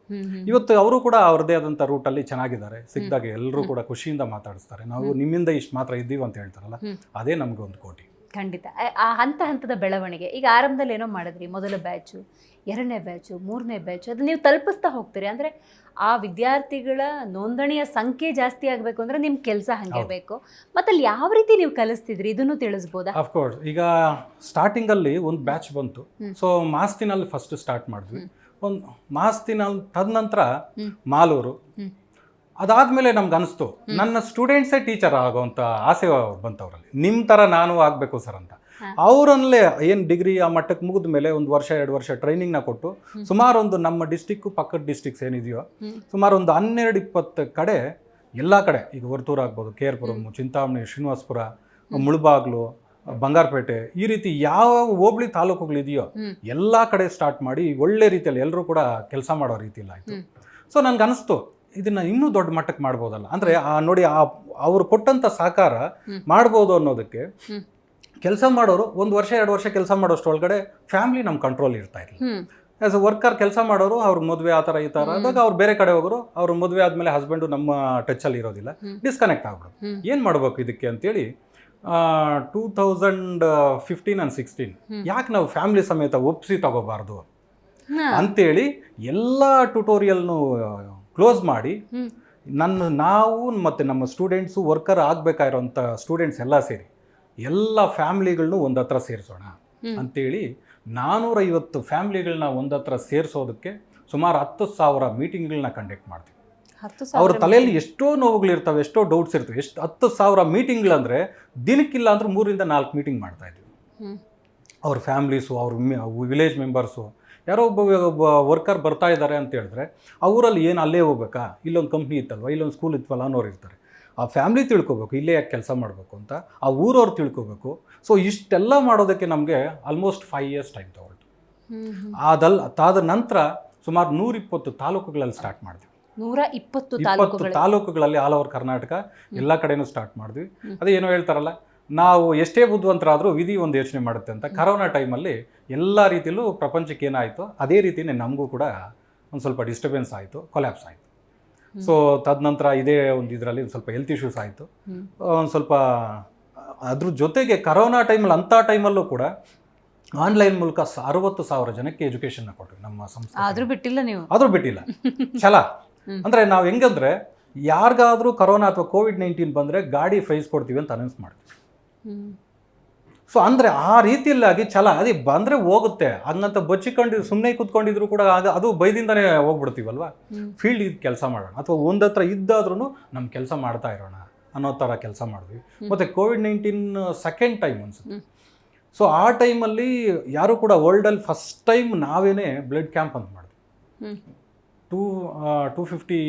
ಇವತ್ತು ಅವರು ಕೂಡ ಅವ್ರದ್ದೇ ಆದಂಥ ರೂಟಲ್ಲಿ ಚೆನ್ನಾಗಿದ್ದಾರೆ. ಸಿಕ್ಕಿದಾಗ ಎಲ್ಲರೂ ಕೂಡ ಖುಷಿಯಿಂದ ಮಾತಾಡಿಸ್ತಾರೆ. ನಾವು ನಿಮ್ಮಿಂದ ಇಷ್ಟು ಮಾತ್ರ ಇದ್ದೀವಿ ಅಂತ ಹೇಳ್ತಾರಲ್ಲ, ಅದೇ ನಮಗೆ ಒಂದು ಕೋಟಿ. ಖಂಡಿತ. ಆ ಹಂತ ಹಂತದ ಬೆಳವಣಿಗೆ, ಈಗ ಆರಂಭದಲ್ಲಿ ಏನೋ ಮಾಡಿದ್ರಿ, ಮೊದಲ ಬ್ಯಾಚು, 2ನೇ ಬ್ಯಾಚು, 3ನೇ ಬ್ಯಾಚು, ಅದು ನೀವು ತಲುಪಿಸ್ತಾ ಹೋಗ್ತೀರಿ. ಅಂದರೆ ಆ ವಿದ್ಯಾರ್ಥಿಗಳ ನೋಂದಣಿಯ ಸಂಖ್ಯೆ ಜಾಸ್ತಿ ಆಗಬೇಕು ಅಂದರೆ ನಿಮ್ಮ ಕೆಲಸ ಹಂಗಿರಬೇಕು. ಮತ್ತು ಅಲ್ಲಿ ಯಾವ ರೀತಿ ನೀವು ಕಲಿಸ್ತಿದ್ರಿ, ಇದನ್ನು ತಿಳಿಸ್ಬೋದಾ? ಅಫ್ಕೋರ್ಸ್. ಈಗ ಸ್ಟಾರ್ಟಿಂಗಲ್ಲಿ ಒಂದು ಬ್ಯಾಚ್ ಬಂತು. ಸೊ ಮಾಸ್ತಿನಲ್ಲಿ ಫಸ್ಟ್ ಸ್ಟಾರ್ಟ್ ಮಾಡಿದ್ವಿ. ಒಂದು ಮಾಸ್ತಿನಲ್ಲಿ ತದನಂತರ ಮಾಲೂರು. ಅದಾದಮೇಲೆ ನಮ್ಗೆ ಅನಿಸ್ತು ನನ್ನ ಸ್ಟೂಡೆಂಟ್ಸೇ ಟೀಚರ್ ಆಗೋವಂಥ ಆಸೆ ಬಂತವರಲ್ಲಿ. ನಿಮ್ಮ ಥರ ನಾನು ಆಗಬೇಕು ಸರ್ ಅಂತ. ಅವರಲ್ಲೇ ಏನು ಡಿಗ್ರಿ ಆ ಮಟ್ಟಕ್ಕೆ ಮುಗಿದ ಮೇಲೆ 1 ವರ್ಷ 2 ವರ್ಷ ಟ್ರೈನಿಂಗ್ನ ಕೊಟ್ಟು ಸುಮಾರು ಒಂದು ನಮ್ಮ ಡಿಸ್ಟಿಕ್ಕು ಪಕ್ಕದ ಡಿಸ್ಟಿಕ್ಸ್ ಏನಿದೆಯೋ ಸುಮಾರು ಒಂದು 12-20 ಕಡೆ, ಎಲ್ಲ ಕಡೆ, ಈಗ ವರ್ತೂರು ಆಗ್ಬೋದು, ಕೇರ್ಪುರಂ, ಚಿಂತಾಮಣಿ, ಶ್ರೀನಿವಾಸಪುರ, ಮುಳಬಾಗ್ಲು, ಬಂಗಾರಪೇಟೆ, ಈ ರೀತಿ ಯಾವ ಹೋಬಳಿ ತಾಲೂಕುಗಳಿದೆಯೋ ಎಲ್ಲ ಕಡೆ ಸ್ಟಾರ್ಟ್ ಮಾಡಿ ಒಳ್ಳೆ ರೀತಿಯಲ್ಲಿ ಎಲ್ಲರೂ ಕೂಡ ಕೆಲಸ ಮಾಡೋ ರೀತಿಯಲ್ಲಿ ಆಯಿತು. ಸೊ ನನಗೆ ಅನಿಸ್ತು ಇದನ್ನು ಇನ್ನೂ ದೊಡ್ಡ ಮಟ್ಟಕ್ಕೆ ಮಾಡ್ಬೋದಲ್ಲ. ಅಂದರೆ ನೋಡಿ, ಅವರು ಕೊಟ್ಟಂಥ ಸಹಕಾರ ಮಾಡ್ಬೋದು ಅನ್ನೋದಕ್ಕೆ ಕೆಲಸ ಮಾಡೋರು 1 ವರ್ಷ 2 ವರ್ಷ ಕೆಲಸ ಮಾಡೋಷ್ಟೊಳಗಡೆ ಫ್ಯಾಮಿಲಿ ನಮ್ಮ ಕಂಟ್ರೋಲ್ ಇರ್ತಾ ಇಲ್ಲ. ಆ್ಯಸ್ ಅ ವರ್ಕರ್ ಕೆಲಸ ಮಾಡೋರು, ಅವ್ರ ಮದುವೆ ಆ ಥರ ಈ ಥರ ಆದಾಗ ಅವ್ರು ಬೇರೆ ಕಡೆ ಹೋಗೋರು, ಅವ್ರ ಮದುವೆ ಆದಮೇಲೆ ಹಸ್ಬೆಂಡು ನಮ್ಮ ಟಚ್ಚಲ್ಲಿ ಇರೋದಿಲ್ಲ, ಡಿಸ್ಕನೆಕ್ಟ್ ಆಗ್ಬಿಡೋದು. ಏನು ಮಾಡಬೇಕು ಇದಕ್ಕೆ ಅಂತೇಳಿ 2015 and 16 ಯಾಕೆ ನಾವು ಫ್ಯಾಮಿಲಿ ಸಮೇತ ಒಪ್ಪಿಸಿ ತಗೋಬಾರ್ದು ಅಂತೇಳಿ ಎಲ್ಲ ಟ್ಯುಟೋರಿಯಲ್ನು ಕ್ಲೋಸ್ ಮಾಡಿ ನಾವು ಮತ್ತು ನಮ್ಮ ಸ್ಟೂಡೆಂಟ್ಸು ವರ್ಕರ್ ಆಗಬೇಕಾಗಿರೋಂಥ ಸ್ಟೂಡೆಂಟ್ಸ್ ಎಲ್ಲ ಸೇರಿ ಎಲ್ಲ ಫ್ಯಾಮ್ಲಿಗಳನ್ನೂ ಒಂದು ಹತ್ರ ಸೇರಿಸೋಣ ಅಂತೇಳಿ 450 ಫ್ಯಾಮ್ಲಿಗಳನ್ನ ಒಂದು ಹತ್ರ ಸೇರಿಸೋದಕ್ಕೆ ಸುಮಾರು 10,000 ಮೀಟಿಂಗ್ಗಳನ್ನ ಕಂಡಕ್ಟ್ ಮಾಡ್ತೀವಿ. ಅವ್ರ ತಲೆಯಲ್ಲಿ ಎಷ್ಟೋ ನೋವುಗಳಿರ್ತವೆ, ಎಷ್ಟೋ ಡೌಟ್ಸ್ ಇರ್ತವೆ. 10,000 ಮೀಟಿಂಗ್ಗಳಂದರೆ ದಿನಕ್ಕಿಲ್ಲ ಅಂದ್ರೆ 3 ಇಂದ 4 ಮೀಟಿಂಗ್ ಮಾಡ್ತಾಯಿದ್ವಿ. ಅವ್ರ ಫ್ಯಾಮ್ಲೀಸು, ಅವ್ರ ವಿಲೇಜ್ ಮೆಂಬರ್ಸು, ಯಾರೋ ಒಬ್ಬ ವರ್ಕರ್ ಬರ್ತಾ ಇದ್ದಾರೆ ಅಂತ ಹೇಳಿದ್ರೆ ಅವರಲ್ಲಿ ಏನು ಅಲ್ಲೇ ಹೋಗ್ಬೇಕಾ, ಇಲ್ಲೊಂದು ಕಂಪ್ನಿ ಇತ್ತಲ್ವ, ಇಲ್ಲೊಂದು ಸ್ಕೂಲ್ ಇತ್ತವಲ್ಲ ಅನ್ನೋರು ಇರ್ತಾರೆ. ಆ ಫ್ಯಾಮ್ಲಿ ತಿಳ್ಕೊಬೇಕು, ಇಲ್ಲೇ ಯಾಕೆ ಕೆಲಸ ಮಾಡಬೇಕು ಅಂತ ಆ ಊರವ್ರು ತಿಳ್ಕೊಬೇಕು. ಸೊ ಇಷ್ಟೆಲ್ಲ ಮಾಡೋದಕ್ಕೆ ನಮಗೆ ಆಲ್ಮೋಸ್ಟ್ 5 years ಟೈಮ್ ತೊಗೊಳ್ತು. ಅದಾದ ನಂತರ ಸುಮಾರು 120 ತಾಲೂಕುಗಳಲ್ಲಿ ಸ್ಟಾರ್ಟ್ ಮಾಡಿದ್ವಿ. 120 ತಾಲೂಕುಗಳಲ್ಲಿ ಆಲ್ ಓವರ್ ಕರ್ನಾಟಕ ಎಲ್ಲ ಕಡೆನೂ ಸ್ಟಾರ್ಟ್ ಮಾಡಿದ್ವಿ. ಅದೇ ಏನೋ ಹೇಳ್ತಾರಲ್ಲ, ನಾವು ಎಷ್ಟೇ ಬುದ್ಧಿವಂತರಾದರೂ ವಿಧಿ ಒಂದು ಯೋಚನೆ ಮಾಡುತ್ತೆ ಅಂತ. ಕರೋನಾ ಟೈಮಲ್ಲಿ ಎಲ್ಲ ರೀತಿಯಲ್ಲೂ ಪ್ರಪಂಚಕ್ಕೆ ಏನಾಯಿತು ಅದೇ ರೀತಿಯೇ ನಮಗೂ ಕೂಡ ಒಂದು ಸ್ವಲ್ಪ ಡಿಸ್ಟರ್ಬೆನ್ಸ್ ಆಯಿತು, ಕೊಲ್ಯಾಪ್ಸ್ ಆಯಿತು. ಸೊ ತದನಂತರ ಇದೇ ಒಂದು ಇದರಲ್ಲಿ ಒಂದು ಸ್ವಲ್ಪ ಹೆಲ್ತ್ ಇಶ್ಯೂಸ್ ಆಯಿತು. ಒಂದು ಸ್ವಲ್ಪ ಅದ್ರ ಜೊತೆಗೆ ಕರೋನಾ ಟೈಮಲ್ಲಿ, ಅಂಥ ಟೈಮಲ್ಲೂ ಕೂಡ ಆನ್ಲೈನ್ ಮೂಲಕ 60,000 ಜನಕ್ಕೆ ಎಜುಕೇಷನ್ನ ಕೊಟ್ವಿ ನಮ್ಮ ಸಂಸ್ಥೆ. ಆದರೂ ಬಿಟ್ಟಿಲ್ಲ ನೀವು? ಆದರೂ ಬಿಟ್ಟಿಲ್ಲ. ಛಲ ಅಂದರೆ ನಾವು ಹೆಂಗಂದರೆ, ಯಾರಿಗಾದರೂ ಕರೋನಾ ಅಥವಾ COVID-19 ಬಂದರೆ ಗಾಡಿ ಪ್ರೈಸ್ ಕೊಡ್ತೀವಿ ಅಂತ ಅನೌನ್ಸ್ ಮಾಡ್ತೀವಿ. ಸೊ ಅಂದರೆ ಆ ರೀತಿಯಲ್ಲಾಗಿ ಛಲ, ಅದೇ ಬಂದರೆ ಹೋಗುತ್ತೆ ಹಂಗಂತ ಬಚ್ಚಿಕೊಂಡು ಸುಮ್ಮನೆ ಕೂತ್ಕೊಂಡಿದ್ರು ಕೂಡ ಅದು ಬೈದಿಂದನೇ ಹೋಗ್ಬಿಡ್ತೀವಲ್ವ. ಫೀಲ್ಡ್ ಇದು ಕೆಲಸ ಮಾಡೋಣ, ಅಥವಾ ಒಂದು ಹತ್ರ ಇದ್ದಾದ್ರೂ ನಮ್ಮ ಕೆಲಸ ಮಾಡ್ತಾ ಇರೋಣ ಅನ್ನೋ ಥರ ಕೆಲಸ ಮಾಡಿದ್ವಿ. ಮತ್ತು COVID-19 ಸೆಕೆಂಡ್ ಟೈಮ್ ಅನ್ಸುತ್ತೆ. ಸೊ ಆ ಟೈಮಲ್ಲಿ ಯಾರು ಕೂಡ ವರ್ಲ್ಡಲ್ಲಿ ಫಸ್ಟ್ ಟೈಮ್ ನಾವೇನೇ ಬ್ಲಡ್ ಕ್ಯಾಂಪ್ ಅಂತ ಮಾಡಿದ್ವಿ. 250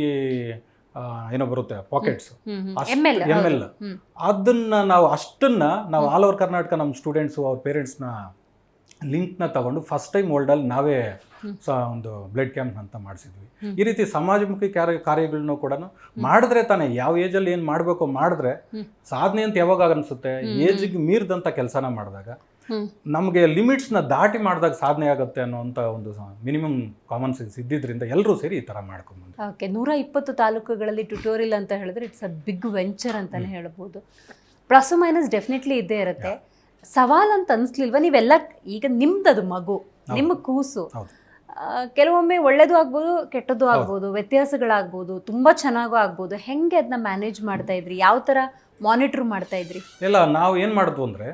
ಏನೋ ಬರುತ್ತೆ ಪಾಕೆಟ್ಸ್ ML, ML ಹ್ಮ್. ಅದನ್ನ ನಾವು ಅಷ್ಟನ್ನ ನಾವು ಆಲ್ ಓವರ್ ಕರ್ನಾಟಕ ನಮ್ಮ ಸ್ಟೂಡೆಂಟ್ಸು ಅವ್ರ ಪೇರೆಂಟ್ಸ್ನ ಲಿಂಕ್ನ ತಗೊಂಡು ಫಸ್ಟ್ ಟೈಮ್ ವರ್ಲ್ಡಲ್ಲಿ ನಾವೇ ಒಂದು ಬ್ಲಡ್ ಕ್ಯಾಂಪ್ ಅಂತ ಮಾಡಿಸಿದ್ವಿ. ಈ ರೀತಿ ಸಮಾಜಮುಖಿ ಕಾರ್ಯಗಳನ್ನು ಕೂಡ ಮಾಡಿದ್ರೆ ತಾನೇ ಯಾವ ಏಜಲ್ಲಿ ಏನು ಮಾಡಬೇಕು ಮಾಡಿದ್ರೆ ಸಾಧನೆ ಅಂತ ಯಾವಾಗ ಅನಿಸುತ್ತೆ, ಏಜಿಗೆ ಮೀರಿದಂಥ ಕೆಲಸನ ಮಾಡಿದಾಗ ನಮಗೆ ಲಿಮಿಟ್ಸ್ನ ದಾಟಿ ಮಾಡಿದಾಗ ಸಾಧನೆ ಆಗುತ್ತೆ ಅನ್ನೋಂಥ ಒಂದು ಮಿನಿಮಮ್ ಕಾಮನ್ ಸೆನ್ಸ್ ಇದ್ದಿದ್ದರಿಂದ ಎಲ್ಲರೂ ಸೇರಿ ಈ ಥರ ಮಾಡ್ಕೊಂಡ್ಬಂದು. ಓಕೆ, 120 ತಾಲೂಕುಗಳಲ್ಲಿ ಟ್ಯುಟೋರಿಯಲ್ ಅಂತ ಹೇಳಿದ್ರೆ ಇಟ್ಸ್ ಅ ಬಿಗ್ ವೆಂಚರ್ ಅಂತಾನೆ ಹೇಳ್ಬೋದು. ಪ್ಲಸ್ ಮೈನಸ್ ಡೆಫಿನೆಟ್ಲಿ ಇದ್ದೇ ಇರುತ್ತೆ. ಸವಾಲ್ ಅಂತ ಅನ್ಸ್ಲಿಲ್ವಾ? ನೀವೆಲ್ಲ ಈಗ ನಿಮ್ದದು ಮಗು, ನಿಮ್ಮ ಕೂಸು, ಕೆಲವೊಮ್ಮೆ ಒಳ್ಳೇದು ಆಗ್ಬೋದು, ಕೆಟ್ಟದ್ದು ಆಗ್ಬೋದು, ವ್ಯತ್ಯಾಸಗಳಾಗ್ಬೋದು, ತುಂಬಾ ಚೆನ್ನಾಗೂ ಆಗ್ಬೋದು. ಹೆಂಗೆ ಅದನ್ನ ಮ್ಯಾನೇಜ್ ಮಾಡ್ತಾ ಇದ್ರಿ? ಯಾವ ತರ ಮಾನಿಟರ್ ಮಾಡ್ತಾ ಇದ್ರಿ? ಇಲ್ಲ, ನಾವು ಏನು ಮಾಡಿದ್ವು ಅಂದರೆ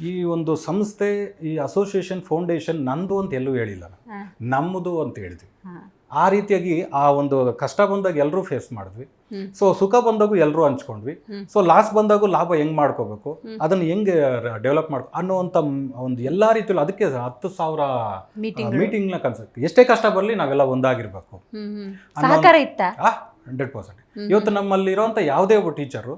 ಈ ಒಂದು ಸಂಸ್ಥೆ, ಈ ಅಸೋಸಿಯೇಷನ್, ಫೌಂಡೇಶನ್ ನಂದು ಅಂತ ಎಲ್ಲೂ ಹೇಳಿಲ್ಲ, ನಮ್ಮದು ಅಂತ ಹೇಳಿದ್ವಿ. ಆ ರೀತಿಯಾಗಿ ಆ ಒಂದು ಕಷ್ಟ ಬಂದಾಗ ಎಲ್ಲರೂ ಫೇಸ್ ಮಾಡಿದ್ವಿ. ಸೊ ಸುಖ ಬಂದಾಗೂ ಎಲ್ಲರೂ ಹಂಚ್ಕೊಂಡ್ವಿ. ಸೊ ಲಾಸ್ ಬಂದಾಗೂ ಲಾಭ ಹೆಂಗ್ ಮಾಡ್ಕೋಬೇಕು, ಅದನ್ನ ಹೆಂಗೆ ಡೆವಲಪ್ ಮಾಡ್ಕೊ ಅನ್ನೋವಂಥ ಒಂದು ಎಲ್ಲಾ ರೀತಿಯಲ್ಲೂ ಅದಕ್ಕೆ 10,000 ಮೀಟಿಂಗ್ನ ಕನ್ಸೆಪ್ಟ್. ಎಷ್ಟೇ ಕಷ್ಟ ಬರಲಿ ನಾವೆಲ್ಲ ಒಂದಾಗಿರ್ಬೇಕು. ಸಹಕಾರ ಇತ್ತ 100%. ಇವತ್ತು ನಮ್ಮಲ್ಲಿರೋಂಥ ಯಾವುದೇ ಒಬ್ಬ ಟೀಚರು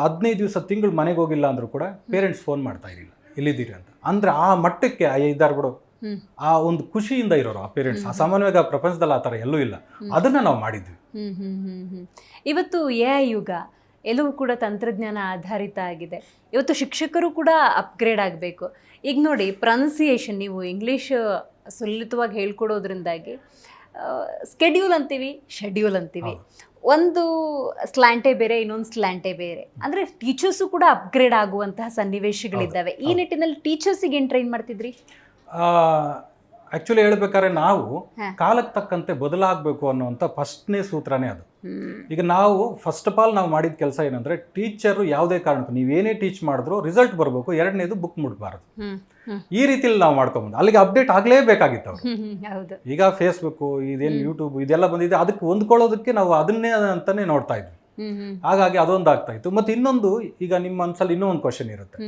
15 ದಿವಸ ತಿಂಗಳು ಮನೆಗೆ ಹೋಗಿಲ್ಲ ಅಂದ್ರೂ ಕೂಡ ಪೇರೆಂಟ್ಸ್ ಫೋನ್ ಮಾಡ್ತಾ ಇರಲಿಲ್ಲ ಎಲ್ಲಿದ್ದೀರಿ ಅಂತ. ಅಂದ್ರೆ ಆ ಮಟ್ಟಕ್ಕೆ ಇದ್ದಾರೆ ಬಿಡು, ಆ ಒಂದು ಖುಷಿಯಿಂದ ಇರೋರು ಆ ಪೇರೆಂಟ್ಸ್. ಸಾಮಾನ್ಯವಾಗಿ ಆ ಪ್ರಪಂಚದಲ್ಲಿ ಆ ಥರ ಎಲ್ಲೂ ಇಲ್ಲ. ಅದನ್ನ ನಾವು ಮಾಡಿದ್ವಿ. ಇವತ್ತು AI ಯುಗ, ಎಲ್ಲವೂ ಕೂಡ ತಂತ್ರಜ್ಞಾನ ಆಧಾರಿತ ಆಗಿದೆ. ಇವತ್ತು ಶಿಕ್ಷಕರು ಕೂಡ ಅಪ್ಗ್ರೇಡ್ ಆಗಬೇಕು. ಈಗ ನೋಡಿ, ಪ್ರೊನೌನ್ಸಿಯೇಷನ್, ನೀವು ಇಂಗ್ಲೀಷ್ ಸುಲಲಿತವಾಗಿ ಹೇಳ್ಕೊಡೋದ್ರಿಂದಾಗಿ ಸ್ಕೆಡ್ಯೂಲ್ ಅಂತೀವಿ, ಶೆಡ್ಯೂಲ್ ಅಂತೀವಿ. ಒಂದು ಸ್ಲ್ಯಾಂಟೇ ಬೇರೆ, ಇನ್ನೊಂದು ಸ್ಲ್ಯಾಂಟೇ ಬೇರೆ. ಅಂದರೆ ಟೀಚರ್ಸು ಕೂಡ ಅಪ್ಗ್ರೇಡ್ ಆಗುವಂತಹ ಸನ್ನಿವೇಶಗಳಿದ್ದಾವೆ. ಈ ನಿಟ್ಟಿನಲ್ಲಿ ಟೀಚರ್ಸಿಗೆ ಏನು ಟ್ರೈನ್ ಮಾಡ್ತಿದ್ರಿ? ಆ್ಯಕ್ಚುಲಿ ಹೇಳ್ಬೇಕಾದ್ರೆ ನಾವು ಕಾಲಕ್ಕೆ ತಕ್ಕಂತೆ ಬದಲಾಗಬೇಕು ಅನ್ನೋವಂಥ ಫಸ್ಟ್ನೇ ಸೂತ್ರನೇ ಅದು. ಈಗ ನಾವು ಫಸ್ಟ್ ಆಫ್ ಆಲ್ ನಾವು ಮಾಡಿದ ಕೆಲಸ ಏನಂದರೆ, ಟೀಚರು ಯಾವುದೇ ಕಾರಣಕ್ಕೂ ನೀವೇನೇ ಟೀಚ್ ಮಾಡಿದ್ರು ರಿಸಲ್ಟ್ ಬರಬೇಕು, ಎರಡನೇದು ಬುಕ್ ಮುಟ್ಬಾರ್ದು. ಈ ರೀತಿಯಲ್ಲಿ ನಾವು ಮಾಡ್ಕೊಂಬಂದು ಅಲ್ಲಿಗೆ ಅಪ್ಡೇಟ್ ಆಗಲೇಬೇಕಾಗಿತ್ತು ಅವರು. ಈಗ ಫೇಸ್ಬುಕ್, ಇದೇನು ಯೂಟ್ಯೂಬ್ ಇದೆಲ್ಲ ಬಂದಿದೆ, ಅದಕ್ಕೆ ಹೊಂದ್ಕೊಳ್ಳೋದಕ್ಕೆ ನಾವು ಅದನ್ನೇ ಅಂತಾನೆ ನೋಡ್ತಾ ಇದ್ವಿ. ಹಾಗಾಗಿ ಅದೊಂದು ಆಗ್ತಾ ಇತ್ತು. ಮತ್ತು ಇನ್ನೊಂದು, ಈಗ ನಿಮ್ಮ ಮನಸ್ಸಲ್ಲಿ ಇನ್ನೂ ಒಂದು ಕ್ವಶನ್ ಇರುತ್ತೆ.